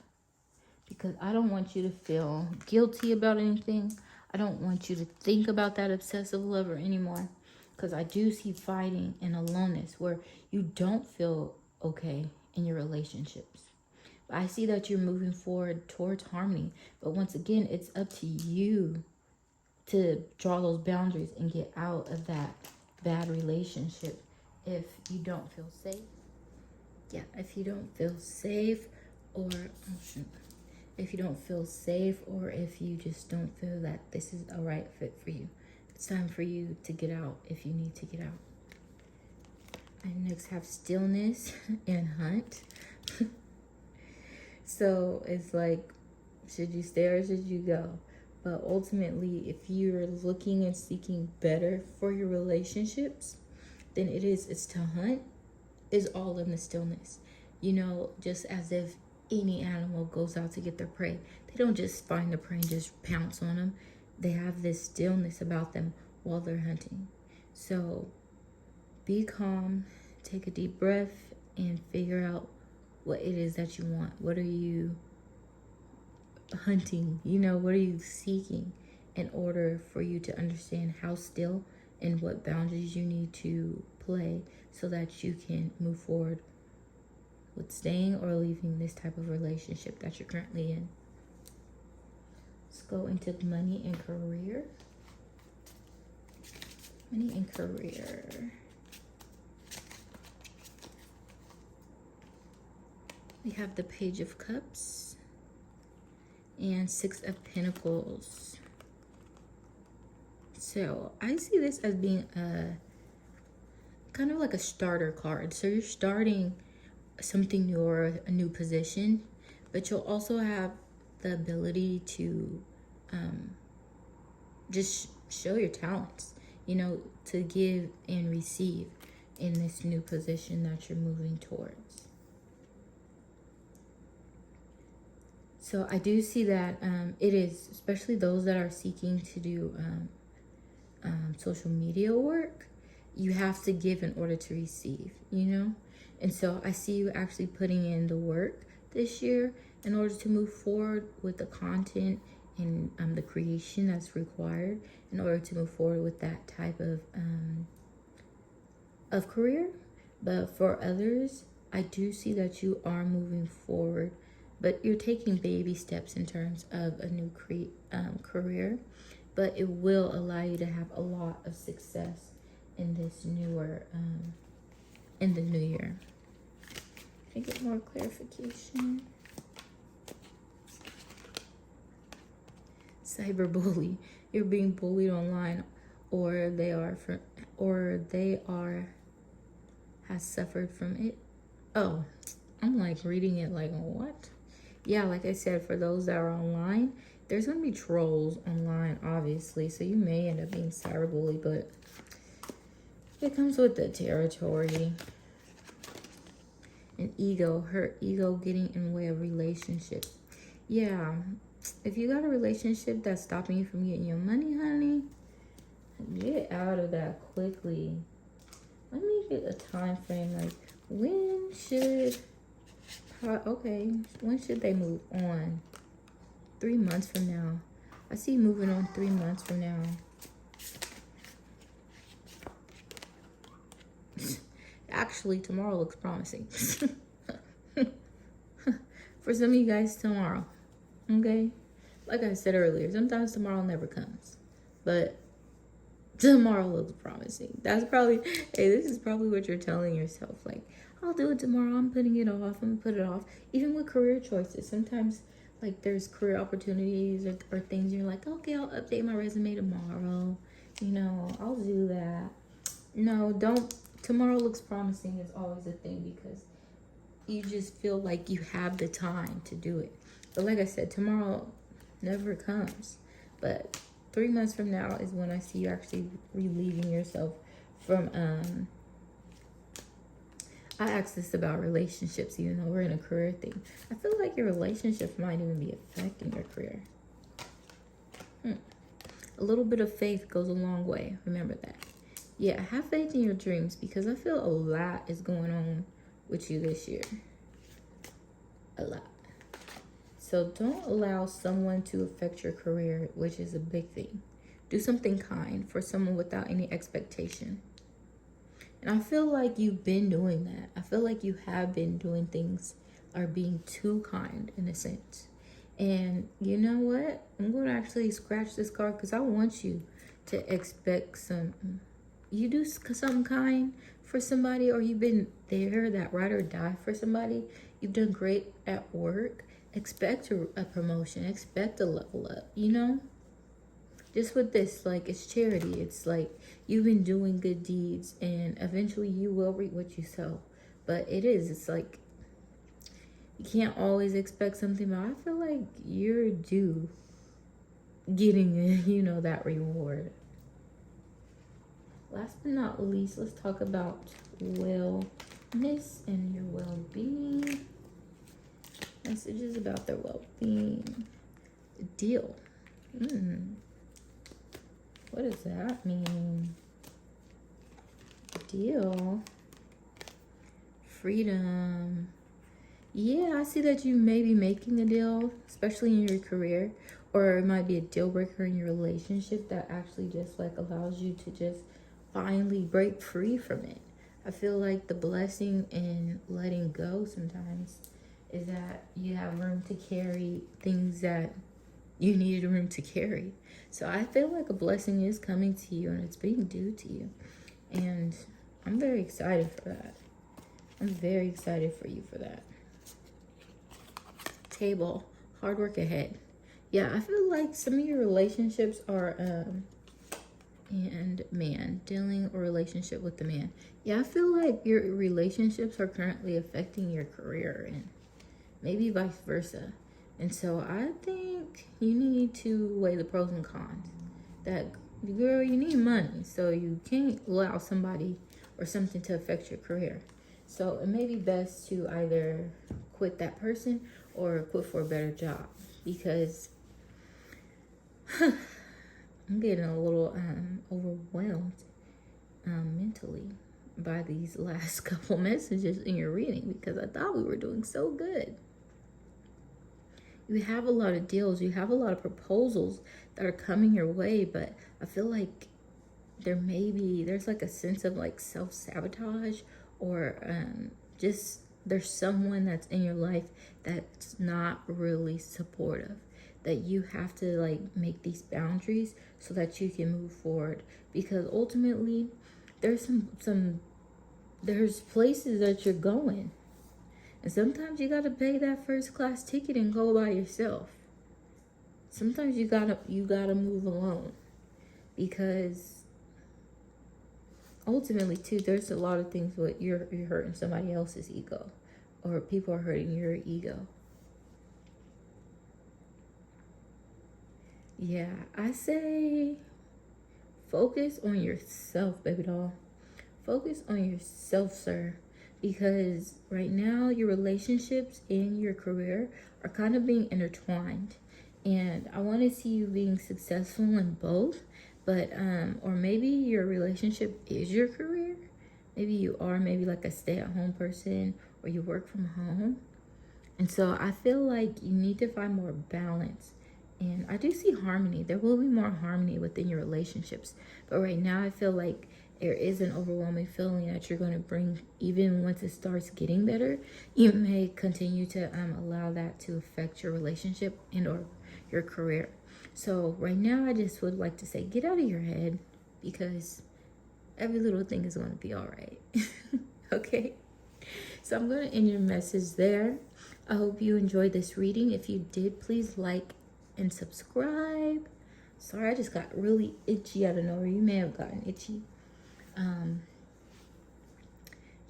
because I don't want you to feel guilty about anything. I don't want you to think about that obsessive lover anymore, because I do see fighting and aloneness where you don't feel okay in your relationships. I see that you're moving forward towards harmony, but once again, it's up to you to draw those boundaries and get out of that bad relationship if you don't feel safe. Yeah, if you don't feel safe, or if you don't feel safe, or if you just don't feel that this is a right fit for you, it's time for you to get out if you need to get out. I next have stillness and hunt. So it's like, should you stay or should you go? But ultimately, if you're looking and seeking better for your relationships, then it's to hunt is all in the stillness. You know, just as if any animal goes out to get their prey. They don't just find the prey and just pounce on them. They have this stillness about them while they're hunting. So be calm, take a deep breath, and figure out what it is that you want. What are you hunting? You know, what are you seeking in order for you to understand how still and what boundaries you need to play so that you can move forward with staying or leaving this type of relationship that you're currently in. Let's go into money and career. Money and career. We have the Page of Cups and Six of Pentacles. So I see this as being a kind of like a starter card. So you're starting something new or a new position, but you'll also have the ability to just show your talents, you know, to give and receive in this new position that you're moving towards. So I do see that it is, especially those that are seeking to do social media work, you have to give in order to receive, you know? And so I see you actually putting in the work this year in order to move forward with the content and the creation that's required in order to move forward with that type of career. But for others, I do see that you are moving forward, but you're taking baby steps in terms of a new career, but it will allow you to have a lot of success in this newer, in the new year. Can I get more clarification? Cyberbully. You're being bullied online, or they has suffered from it. Oh, I'm like reading it like, what? Yeah, like I said, for those that are online, there's going to be trolls online, obviously. So you may end up being cyberbullied, but it comes with the territory. And ego, her ego getting in the way of relationships. Yeah, if you got a relationship that's stopping you from getting your money, honey, get out of that quickly. Let me get a time frame. Like, when should they move on? 3 months from now. I see you moving on 3 months from now. Actually, tomorrow looks promising. For some of you guys, tomorrow. Okay? Like I said earlier, sometimes tomorrow never comes. But tomorrow looks promising. That's probably, hey, this is probably what you're telling yourself. Like, I'll do it tomorrow. I'm putting it off. I'm going to put it off. Even with career choices. Sometimes, like, there's career opportunities or things you're like, okay, I'll update my resume tomorrow. You know, I'll do that. No, don't. Tomorrow looks promising is always a thing because you just feel like you have the time to do it. But like I said, tomorrow never comes. But 3 months from now is when I see you actually relieving yourself from I asked this about relationships, even though we're in a career thing. I feel like your relationships might even be affecting your career. A little bit of faith goes a long way. Remember that. Yeah, have faith in your dreams, because I feel a lot is going on with you this year. A lot. So don't allow someone to affect your career, which is a big thing. Do something kind for someone without any expectation. And I feel like you've been doing that. I feel like you have been doing things, or being too kind in a sense. And you know what? I'm going to actually scratch this card, because I want you to expect some. You do something kind for somebody, or you've been there, that ride or die for somebody. You've done great at work. Expect a promotion. Expect a level up, you know? Just with this, like, it's charity. It's like you've been doing good deeds, and eventually you will reap what you sow. But it's like you can't always expect something, but I feel like you're due getting, that reward. Last but not least, let's talk about wellness and your well-being. Messages about their well-being. Deal. What does that mean? Deal. Freedom. Yeah, I see that you may be making a deal, especially in your career, or it might be a deal breaker in your relationship that actually just like allows you to just finally break free from it. I feel like the blessing in letting go sometimes is that you have room to carry things that you needed room to carry. So I feel like a blessing is coming to you, and it's being due to you. And I'm very excited for that. I'm very excited for you for that. Table, hard work ahead. Yeah, I feel like some of your relationships are, and man, dealing a relationship with the man. Yeah, I feel like your relationships are currently affecting your career, and maybe vice versa. And so I think you need to weigh the pros and cons. That, girl, you need money, so you can't allow somebody or something to affect your career. So it may be best to either quit that person or quit for a better job, because I'm getting a little overwhelmed mentally by these last couple messages in your reading, because I thought we were doing so good. You have a lot of deals, you have a lot of proposals that are coming your way, but I feel like there's like a sense of like self-sabotage, or just there's someone that's in your life that's not really supportive, that you have to like make these boundaries so that you can move forward, because ultimately there's there's places that you're going. And sometimes you gotta pay that first class ticket and go by yourself. Sometimes you gotta move alone, because ultimately too, there's a lot of things where you're hurting somebody else's ego, or people are hurting your ego. Yeah, I say focus on yourself, baby doll. Focus on yourself, sir. Because right now your relationships and your career are kind of being intertwined, and I want to see you being successful in both. But or maybe your relationship is your career. Maybe you are maybe like a stay-at-home person, or you work from home. And so I feel like you need to find more balance. And I do see harmony. There will be more harmony within your relationships, but right now I feel like there is an overwhelming feeling that you're going to bring. Even once it starts getting better, you may continue to allow that to affect your relationship and or your career. So right now I just would like to say, get out of your head, because every little thing is going to be all right. Okay, so I'm going to end your message there. I hope you enjoyed this reading. If you did, please like and subscribe. Sorry, I just got really itchy out of nowhere. You may have gotten itchy.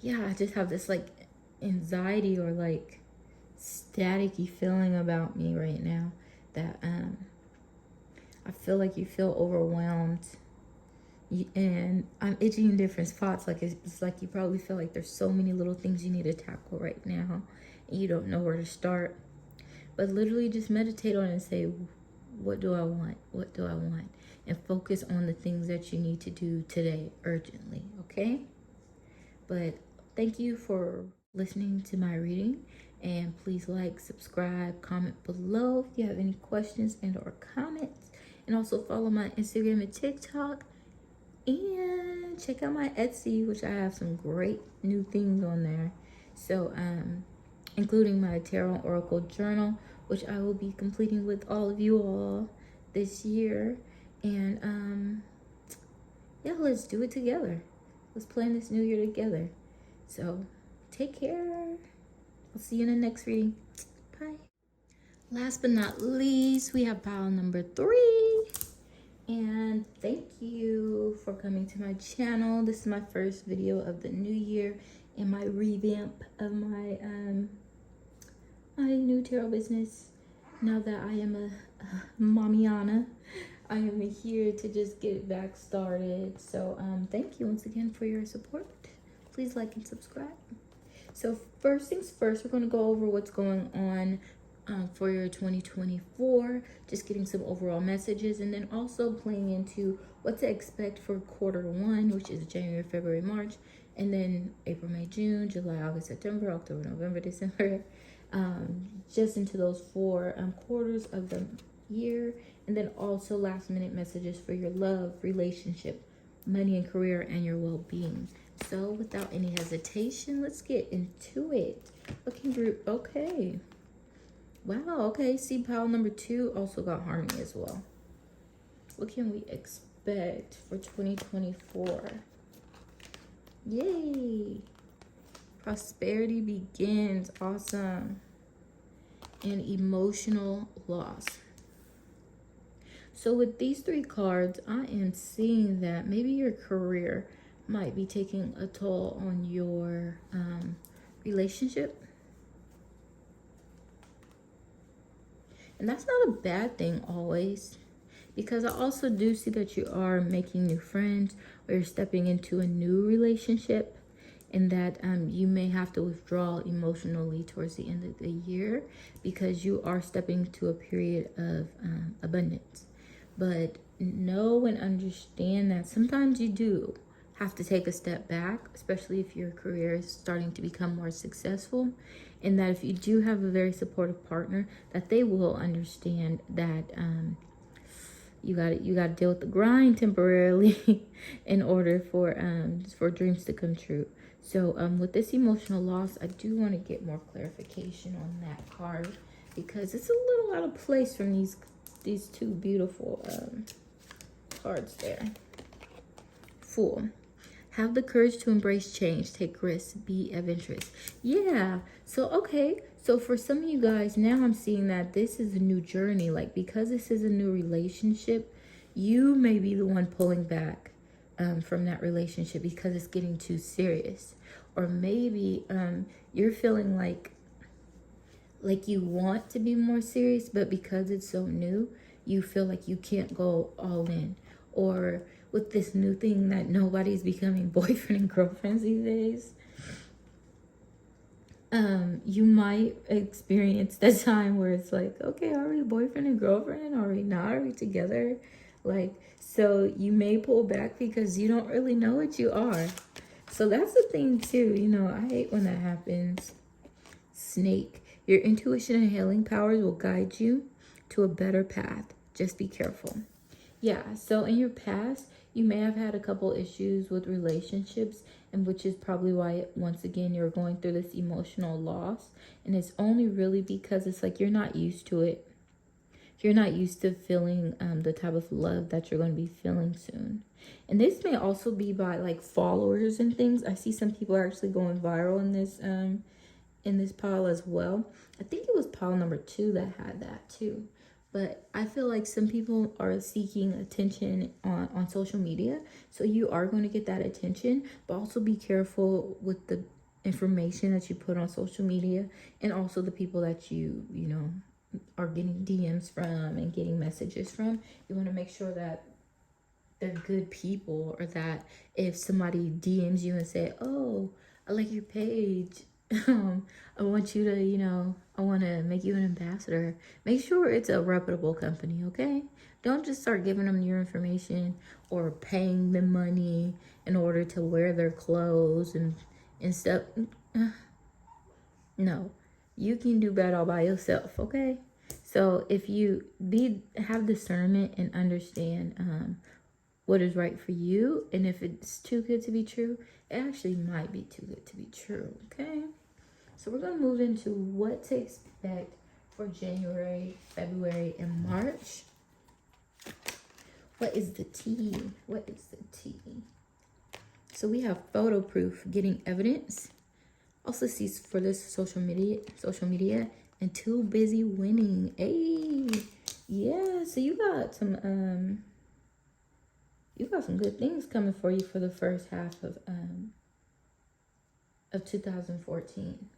Yeah, I just have this like anxiety or like staticky feeling about me right now, that I feel like you feel overwhelmed And I'm itching in different spots. Like it's like you probably feel like there's so many little things you need to tackle right now, and you don't know where to start. But literally just meditate on it and say, what do I want? What do I want? And focus on the things that you need to do today urgently, okay? But thank you for listening to my reading. And please like, subscribe, comment below if you have any questions and or comments. And also follow my Instagram and TikTok. And check out my Etsy, which I have some great new things on there. So, including my Tarot Oracle Journal, which I will be completing with all of you all this year. And yeah, let's do it together. Let's plan this new year together. So take care. I'll see you in the next reading. Bye. Last but not least, we have pile number 3. And thank you for coming to my channel. This is my first video of the new year and my revamp of my my new tarot business. Now that I am a mamiana, I am here to just get it back started. So thank you once again for your support. Please like and subscribe. So first things first, we're going to go over what's going on for your 2024, just getting some overall messages, and then also playing into what to expect for quarter 1, which is January, February, March, and then April, May, June, July, August, September, October, November, December, just into those 4 quarters of the year, and then also last minute messages for your love, relationship, money and career, and your well-being. So without any hesitation, let's get into it. Looking group, okay. Wow, okay. See, pile number 2 also got harmony as well. What can we expect for 2024? Yay! Prosperity begins. Awesome. And emotional loss. So with these 3 cards, I am seeing that maybe your career might be taking a toll on your relationship. And that's not a bad thing always, because I also do see that you are making new friends or you're stepping into a new relationship, and that you may have to withdraw emotionally towards the end of the year because you are stepping into a period of abundance. But know and understand that sometimes you do have to take a step back, especially if your career is starting to become more successful, and that if you do have a very supportive partner, that they will understand that you got to deal with the grind temporarily in order for dreams to come true. So with this emotional loss, I do want to get more clarification on that card, because it's a little out of place from these 2 beautiful cards there. Fool. Have the courage to embrace change, take risks, be adventurous. Yeah, so okay. So for some of you guys, now I'm seeing that this is a new journey. Like, because this is a new relationship, you may be the one pulling back from that relationship because it's getting too serious. Or maybe you're feeling like you want to be more serious, but because it's so new, you feel like you can't go all in. Or with this new thing that nobody's becoming boyfriend and girlfriends these days, you might experience that time where it's like, okay, are we boyfriend and girlfriend? Are we not? Are we together? Like, so you may pull back because you don't really know what you are. So that's the thing too, you know, I hate when that happens. Snake, your intuition and healing powers will guide you to a better path. Just be careful. Yeah, so in your past, you may have had a couple issues with relationships, and which is probably why, once again, you're going through this emotional loss. And it's only really because it's like you're not used to it. You're not used to feeling the type of love that you're going to be feeling soon. And this may also be by like followers and things. I see some people are actually going viral in this pile as well. I think it was pile number 2 that had that too. But I feel like some people are seeking attention on social media. So you are going to get that attention, but also be careful with the information that you put on social media, and also the people that you know, are getting DMs from and getting messages from. You want to make sure that they're good people, or that if somebody DMs you and say, oh, I like your page, I want you to, I want to make you an ambassador, make sure it's a reputable company, okay? Don't just start giving them your information or paying them money in order to wear their clothes and stuff. No, you can do that all by yourself, okay? So if you have discernment and understand what is right for you, and if it's too good to be true, it actually might be too good to be true, okay? So we're going to move into what to expect for January, February, and March. What is the tea? What is the tea? So we have photo proof, getting evidence. Also sees for this social media, and too busy winning. Hey, yeah. So you got some good things coming for you for the first half of 2014.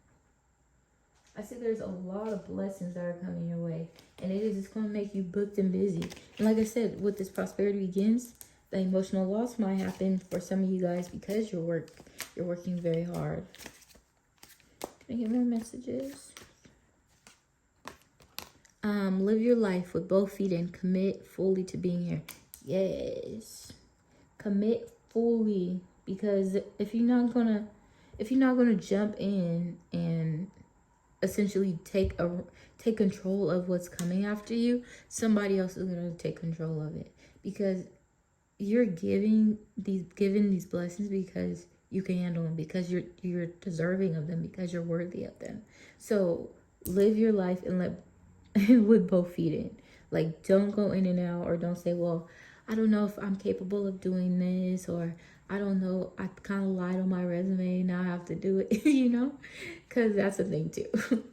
I see there's a lot of blessings that are coming your way, and it is just going to make you booked and busy. And like I said, with this prosperity begins, the emotional loss might happen for some of you guys because you're working very hard. Can I get more messages? Live your life with both feet in. Commit fully to being here. Yes. Commit fully, because if you're not gonna jump in and essentially take control of what's coming after you, somebody else is gonna take control of it, because you're given these blessings because you can handle them, because you're deserving of them, because you're worthy of them. So live your life and let with both feet in. Like, don't go in and out, or don't say, well, I don't know if I'm capable of doing this, or I don't know, I kind of lied on my resume, now I have to do it, because that's a thing too.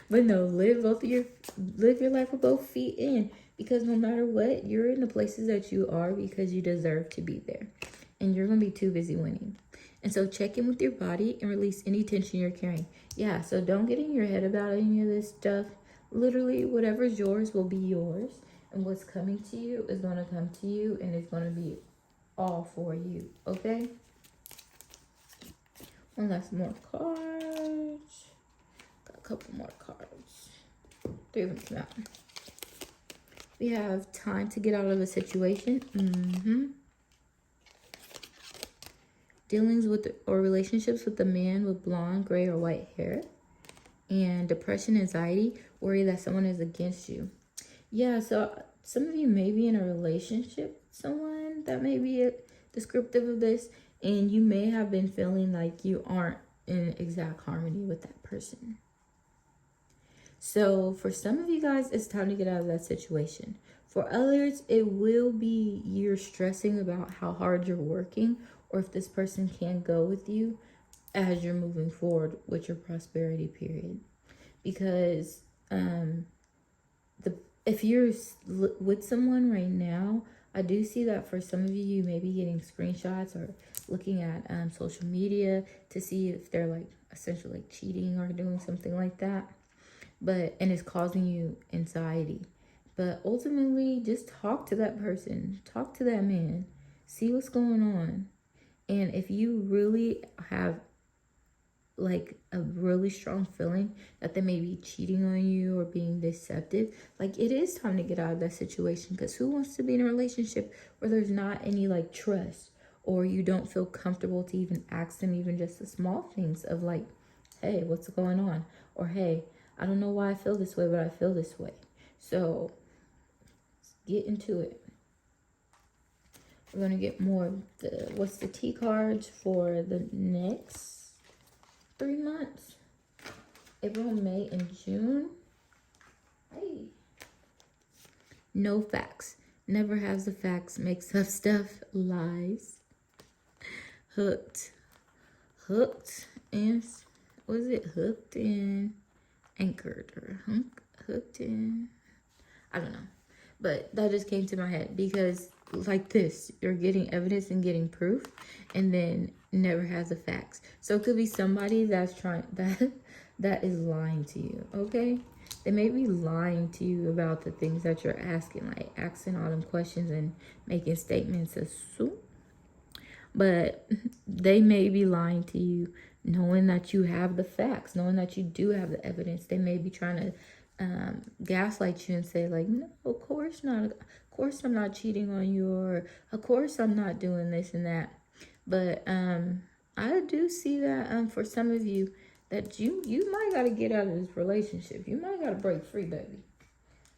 But no, live your life with both feet in, because no matter what, you're in the places that you are because you deserve to be there, and you're gonna be too busy winning. And so check in with your body and release any tension you're carrying. Yeah, so don't get in your head about any of this stuff. Literally, whatever's yours will be yours, and what's coming to you is going to come to you, and it's going to be all for you, okay? One last more cards. Got a couple more cards. 3 of them came out. We have time to get out of a situation. Dealings with or relationships with a man with blonde, gray, or white hair. And depression, anxiety, worry that someone is against you. Yeah, so some of you may be in a relationship with someone that may be descriptive of this, and you may have been feeling like you aren't in exact harmony with that person. So for some of you guys, it's time to get out of that situation. For others, it will be you're stressing about how hard you're working, or if this person can go with you as you're moving forward with your prosperity period. Because if you're with someone right now, I do see that for some of you, you may be getting screenshots or looking at social media to see if they're like essentially like cheating or doing something like that. And it's causing you anxiety. But ultimately, just talk to that person, talk to that man, see what's going on. And if you really have like a really strong feeling that they may be cheating on you or being deceptive, like, it is time to get out of that situation, because who wants to be in a relationship where there's not any like trust, or you don't feel comfortable to even ask them even just the small things of like, hey, what's going on? Or, hey, I don't know why I feel this way, but I feel this way. So get into it. We're going to get more of what's the T cards for the next 3 months. April, May, and June. Hey. No facts. Never has the facts. Makes up stuff. Lies. Hooked. And was it hooked and anchored, or hooked in? I don't know. But that just came to my head, because like this, you're getting evidence and getting proof, and then never has the facts. So it could be somebody that's that is lying to you, okay? They may be lying to you about the things that you're asking, like asking all them questions and making statements assume. But they may be lying to you, knowing that you have the facts, knowing that you do have the evidence. They may be trying to gaslight you and say like, no, of course not. Of course I'm not cheating on you, or of course I'm not doing this and that. But I do see that for some of you that you might got to get out of this relationship. You might got to break free, baby.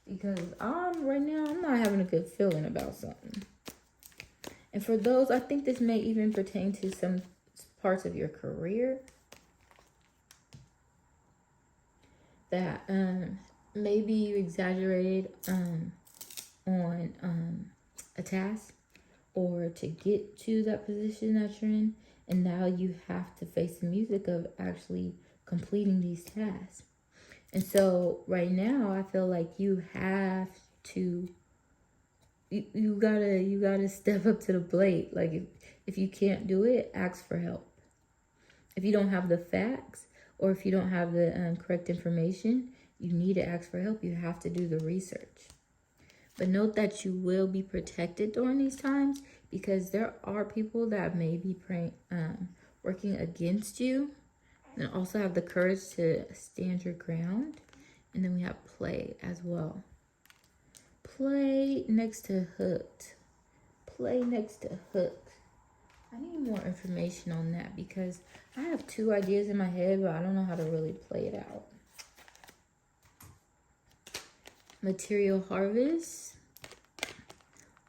Because right now I'm not having a good feeling about something. And for those, I think this may even pertain to some parts of your career that maybe you exaggerated on a task or to get to that position that you're in, and now you have to face the music of actually completing these tasks. And so right now I feel like you have to you gotta step up to the plate. Like if you can't do it, ask for help. If you don't have the facts, or if you don't have the correct information, you need to ask for help. You have to do the research. But note that you will be protected during these times, because there are people that may be working against you. And also have the courage to stand your ground. And then we have play as well. Play next to hooked. Play next to hooked. I need more information on that, because I have two ideas in my head, but I don't know how to really play it out. Material harvest.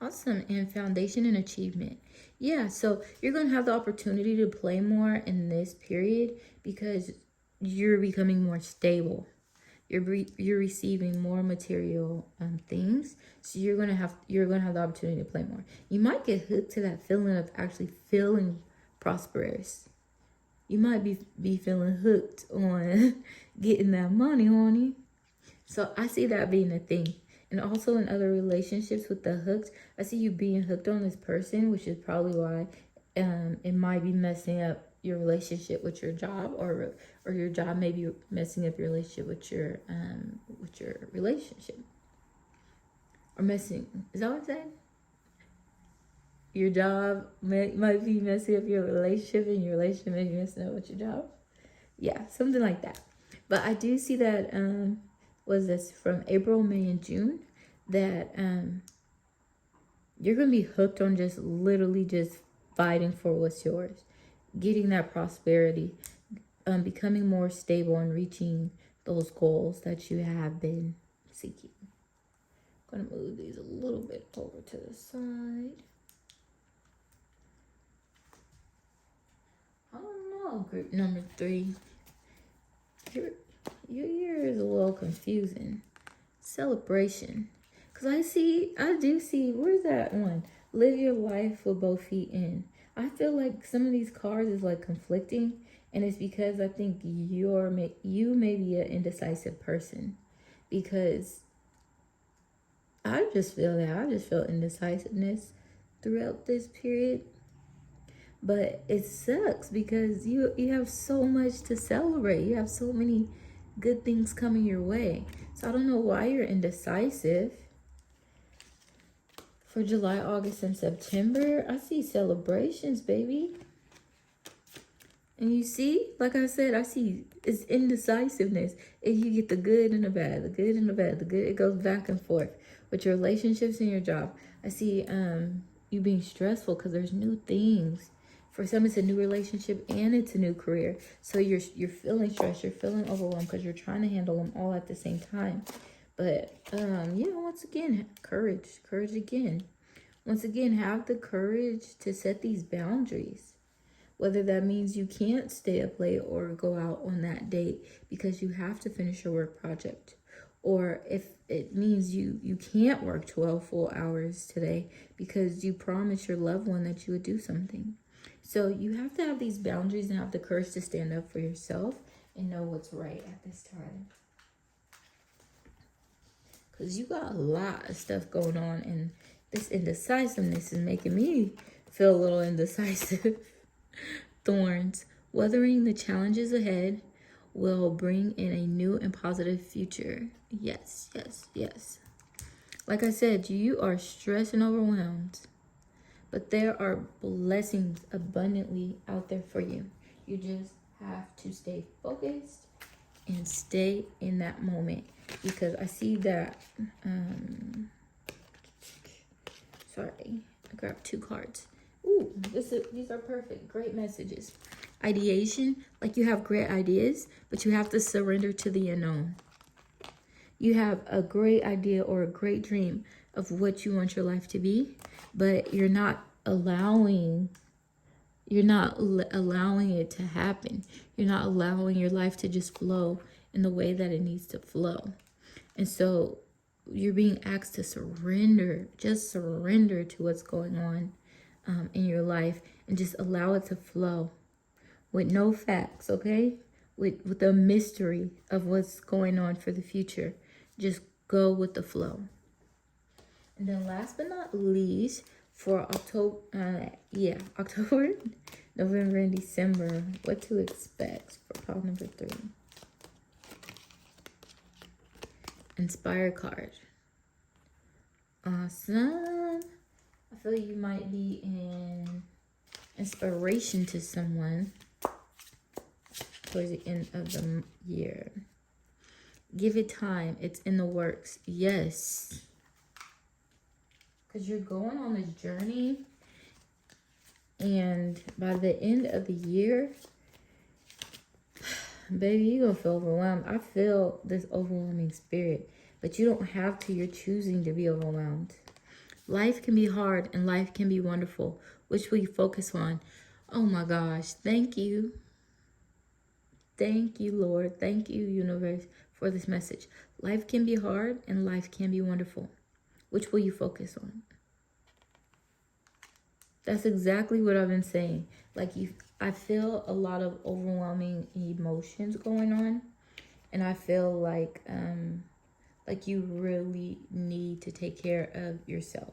Awesome. And foundation and achievement. Yeah, so you're going to have the opportunity to play more in this period because you're becoming more stable. You're receiving more material things, so you're gonna have the opportunity to play more. You might get hooked to that feeling of actually feeling prosperous. You might be feeling hooked on getting that money, honey. So I see that being a thing. And also in other relationships with the hooks, I see you being hooked on this person, which is probably why it might be messing up your relationship with your job, or your job may be messing up your relationship with your relationship. Or messing, is that what I'm saying? Your job might be messing up your relationship, and your relationship may be messing up with your job. Yeah, something like that. But I do see that was this from April, May, and June, that you're gonna be hooked on just literally just fighting for what's yours, getting that prosperity, becoming more stable, and reaching those goals that you have been seeking. I'm gonna move these a little bit over to the side. I don't know, group number 3. Your year is a little confusing. Celebration. Because I do see, where's that one? Live your life with both feet in. I feel like some of these cards is like conflicting, and it's because I think you may be an indecisive person, because I just feel indecisiveness throughout this period. But it sucks because you have so much to celebrate. You have so many good things coming your way. So I don't know why you're indecisive. For July, August, and September, I see celebrations, baby. And you see, like I said, I see it's indecisiveness. And you get the good and the bad, the good and the bad, the good. It goes back and forth with your relationships and your job. I see you being stressful because there's new things. For some, it's a new relationship and it's a new career. So you're feeling stressed, you're feeling overwhelmed because you're trying to handle them all at the same time. But, once again, courage again. Once again, have the courage to set these boundaries. Whether that means you can't stay up late or go out on that date because you have to finish your work project. Or if it means you can't work 12 full hours today because you promised your loved one that you would do something. So you have to have these boundaries and have the courage to stand up for yourself and know what's right at this time. Because you got a lot of stuff going on, and this indecisiveness is making me feel a little indecisive. Thorns. Weathering the challenges ahead, will bring in a new and positive future. Yes, yes, yes. Like I said, you are stressed and overwhelmed, but there are blessings abundantly out there for you. You just have to stay focused and stay in that moment, because I see that sorry, I grabbed 2 cards. Ooh, these are perfect. Great messages. Ideation, like you have great ideas, but you have to surrender to the unknown. You have a great idea or a great dream of what you want your life to be, but you're not allowing it to happen. You're not allowing your life to just flow in the way that it needs to flow. And so you're being asked to surrender, just surrender to what's going on in your life, and just allow it to flow with no facts, okay? With the mystery of what's going on for the future. Just go with the flow. And then last but not least, for October, November, and December, what to expect for pile number 3. Inspire card. Awesome. I feel you might be an inspiration to someone towards the end of the year. Give it time. It's in the works. Yes. Because you're going on this journey, and by the end of the year, baby, you're going to feel overwhelmed. I feel this overwhelming spirit, but you don't have to. You're choosing to be overwhelmed. Life can be hard and life can be wonderful. Which will you focus on? Oh my gosh. Thank you. Thank you, Lord. Thank you, universe, for this message. Life can be hard and life can be wonderful. Which will you focus on? That's exactly what I've been saying. I feel a lot of overwhelming emotions going on, and I feel like you really need to take care of yourself.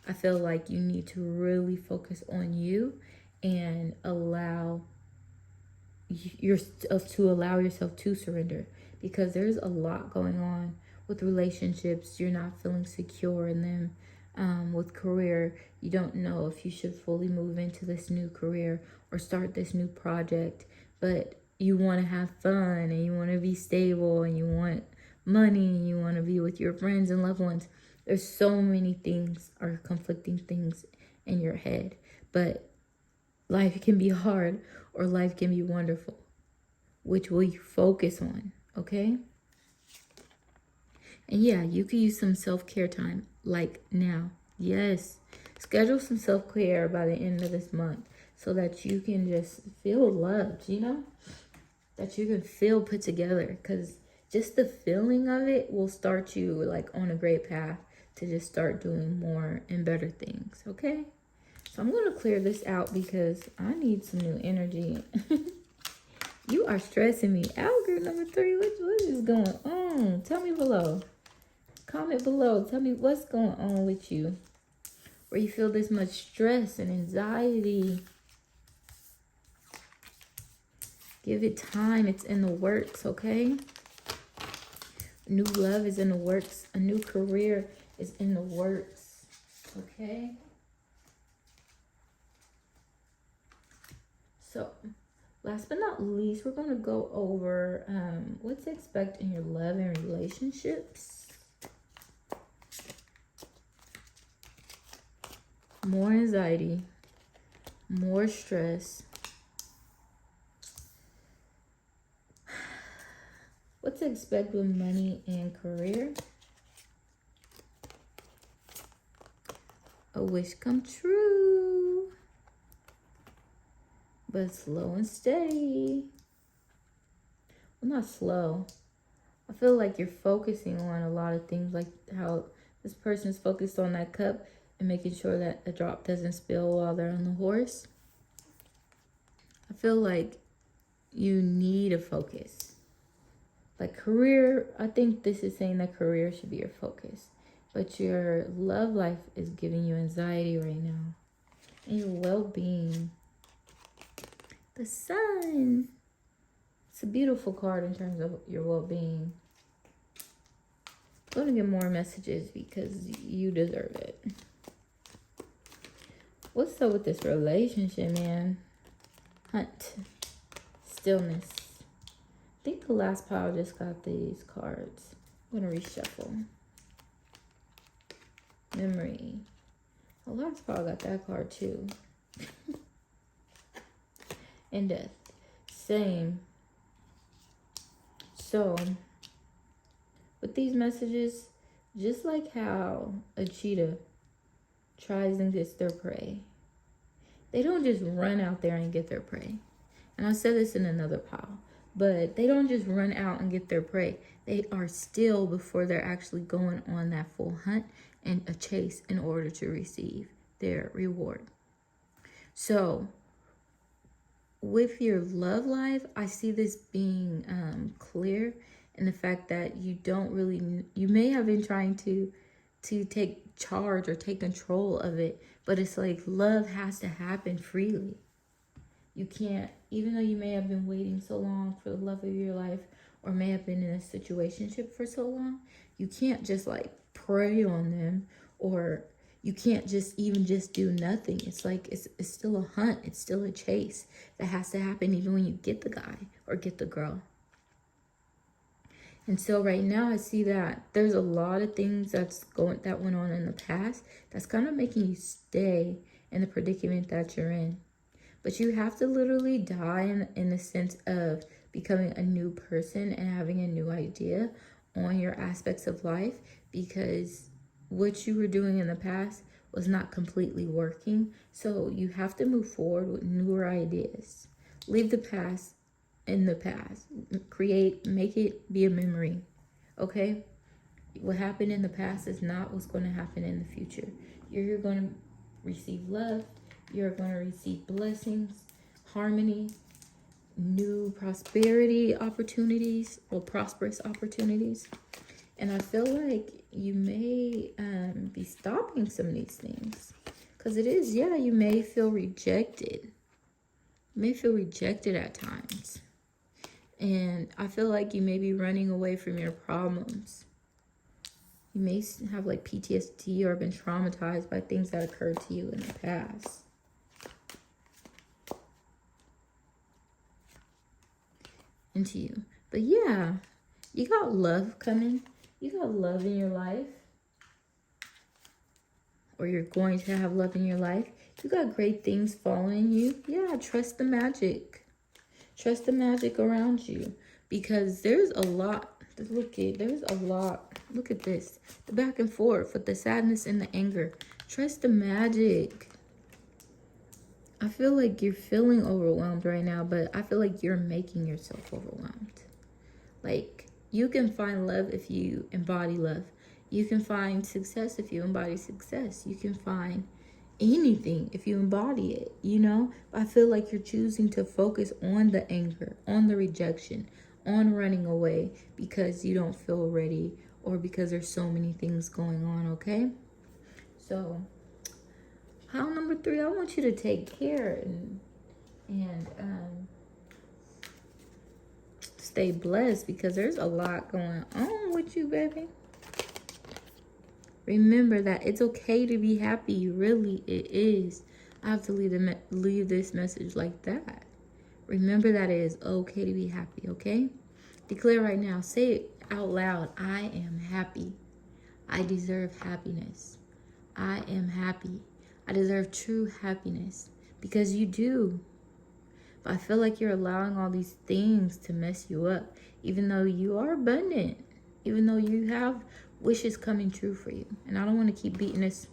I feel like you need to really focus on you and allow yourself to surrender, because there's a lot going on with relationships. You're not feeling secure in them. With career, you don't know if you should fully move into this new career or start this new project, but you want to have fun and you want to be stable and you want money and you want to be with your friends and loved ones. There's so many things or conflicting things in your head, but life can be hard or life can be wonderful. Which will you focus on? Okay? And yeah, you could use some self-care time, like now. Yes. Schedule some self-care by the end of this month so that you can just feel loved, that you can feel put together, because just the feeling of it will start you on a great path to just start doing more and better things. Okay? So I'm going to clear this out because I need some new energy. You are stressing me out, girl. Number 3, what is going on? Tell me below. Comment below. Tell me what's going on with you, where you feel this much stress and anxiety. Give it time. It's in the works, okay? New love is in the works. A new career is in the works, okay? So, last but not least, we're going to go over what to expect in your love and relationships. More anxiety, more stress. What to expect with money and career. A wish come true, but slow and steady. Well, not slow. I feel like you're focusing on a lot of things, like how this person's focused on that cup and making sure that the drop doesn't spill while they're on the horse. I feel like you need a focus. Like career, I think this is saying that career should be your focus. But your love life is giving you anxiety right now. And your well-being. The sun. It's a beautiful card in terms of your well-being. I'm going to get more messages because you deserve it. What's up with this relationship, man? Hunt. Stillness. I think the last pile just got these cards. I'm going to reshuffle. Memory. The last pile got that card too. And death. Same. So, with these messages, just like how a cheetah tries and gets their prey, they don't just run out there and get their prey. And I said this in another pile, but they don't just run out and get their prey. They are still before they're actually going on that full hunt and a chase in order to receive their reward. So, with your love life, I see this being clear in the fact that you may have been trying to take charge or take control of it, but it's like love has to happen freely. You can't, even though you may have been waiting so long for the love of your life, or may have been in a situationship for so long, you can't just like prey on them, or you can't just do nothing. It's like it's still a hunt. It's still a chase that has to happen even when you get the guy or get the girl. And so right now I see that there's a lot of things that went on in the past that's kind of making you stay in the predicament that you're in. But you have to literally die in the sense of becoming a new person and having a new idea on your aspects of life, because what you were doing in the past was not completely working. So you have to move forward with newer ideas. Leave the past in the past. Make it be a memory. Okay? What happened in the past is not what's going to happen in the future. You're going to receive love. You're going to receive blessings, harmony, new prosperity opportunities, or prosperous opportunities. And I feel like you may be stopping some of these things. Because it is, yeah, you may feel rejected. You may feel rejected at times. And I feel like you may be running away from your problems. You may have like PTSD or been traumatized by things that occurred to you in the past. Into you. But yeah, you got love coming. You got love in your life. Or you're going to have love in your life. You got great things following you. Yeah, trust the magic. Trust the magic around you. Because there's a lot. There's a lot. Look at this. The back and forth with the sadness and the anger. Trust the magic. I feel like you're feeling overwhelmed right now, but I feel like you're making yourself overwhelmed. Like, you can find love if you embody love. You can find success if you embody success. You can find anything if you embody it, you know? I feel like you're choosing to focus on the anger, on the rejection, on running away because you don't feel ready or because there's so many things going on, okay? So, pile number 3, I want you to take care and stay blessed, because there's a lot going on with you, baby. Remember that it's okay to be happy. Really, it is. I have to leave this message like that. Remember that it is okay to be happy, okay? Declare right now. Say it out loud. I am happy. I deserve happiness. I am happy. I deserve true happiness, because you do. But I feel like you're allowing all these things to mess you up, even though you are abundant, even though you have wishes coming true for you. And I don't want to keep beating this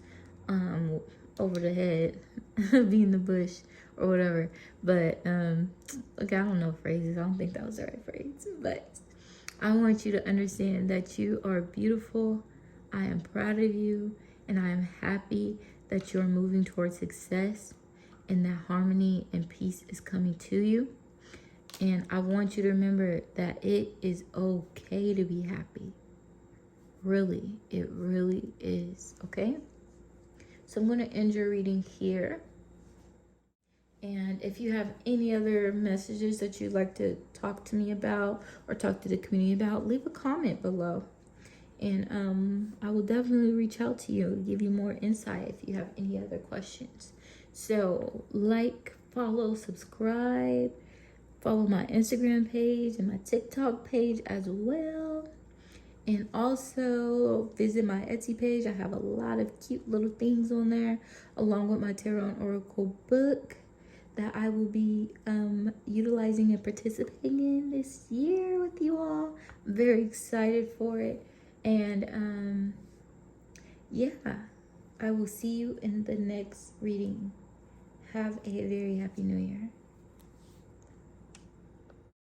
over the head, beating the bush or whatever. But look, I don't know phrases. I don't think that was the right phrase. But I want you to understand that you are beautiful. I am proud of you, and I am happy that you're moving towards success, and that harmony and peace is coming to you. And I want you to remember that it is okay to be happy. Really, it really is, okay? So I'm going to end your reading here. And if you have any other messages that you'd like to talk to me about or talk to the community about, leave a comment below. And I will definitely reach out to you, give you more insight if you have any other questions. So like, follow, subscribe, follow my Instagram page and my TikTok page as well. And also visit my Etsy page. I have a lot of cute little things on there, along with my Tarot and Oracle book that I will be utilizing and participating in this year with you all. I'm very excited for it. And yeah, I will see you in the next reading. Have a very happy new year.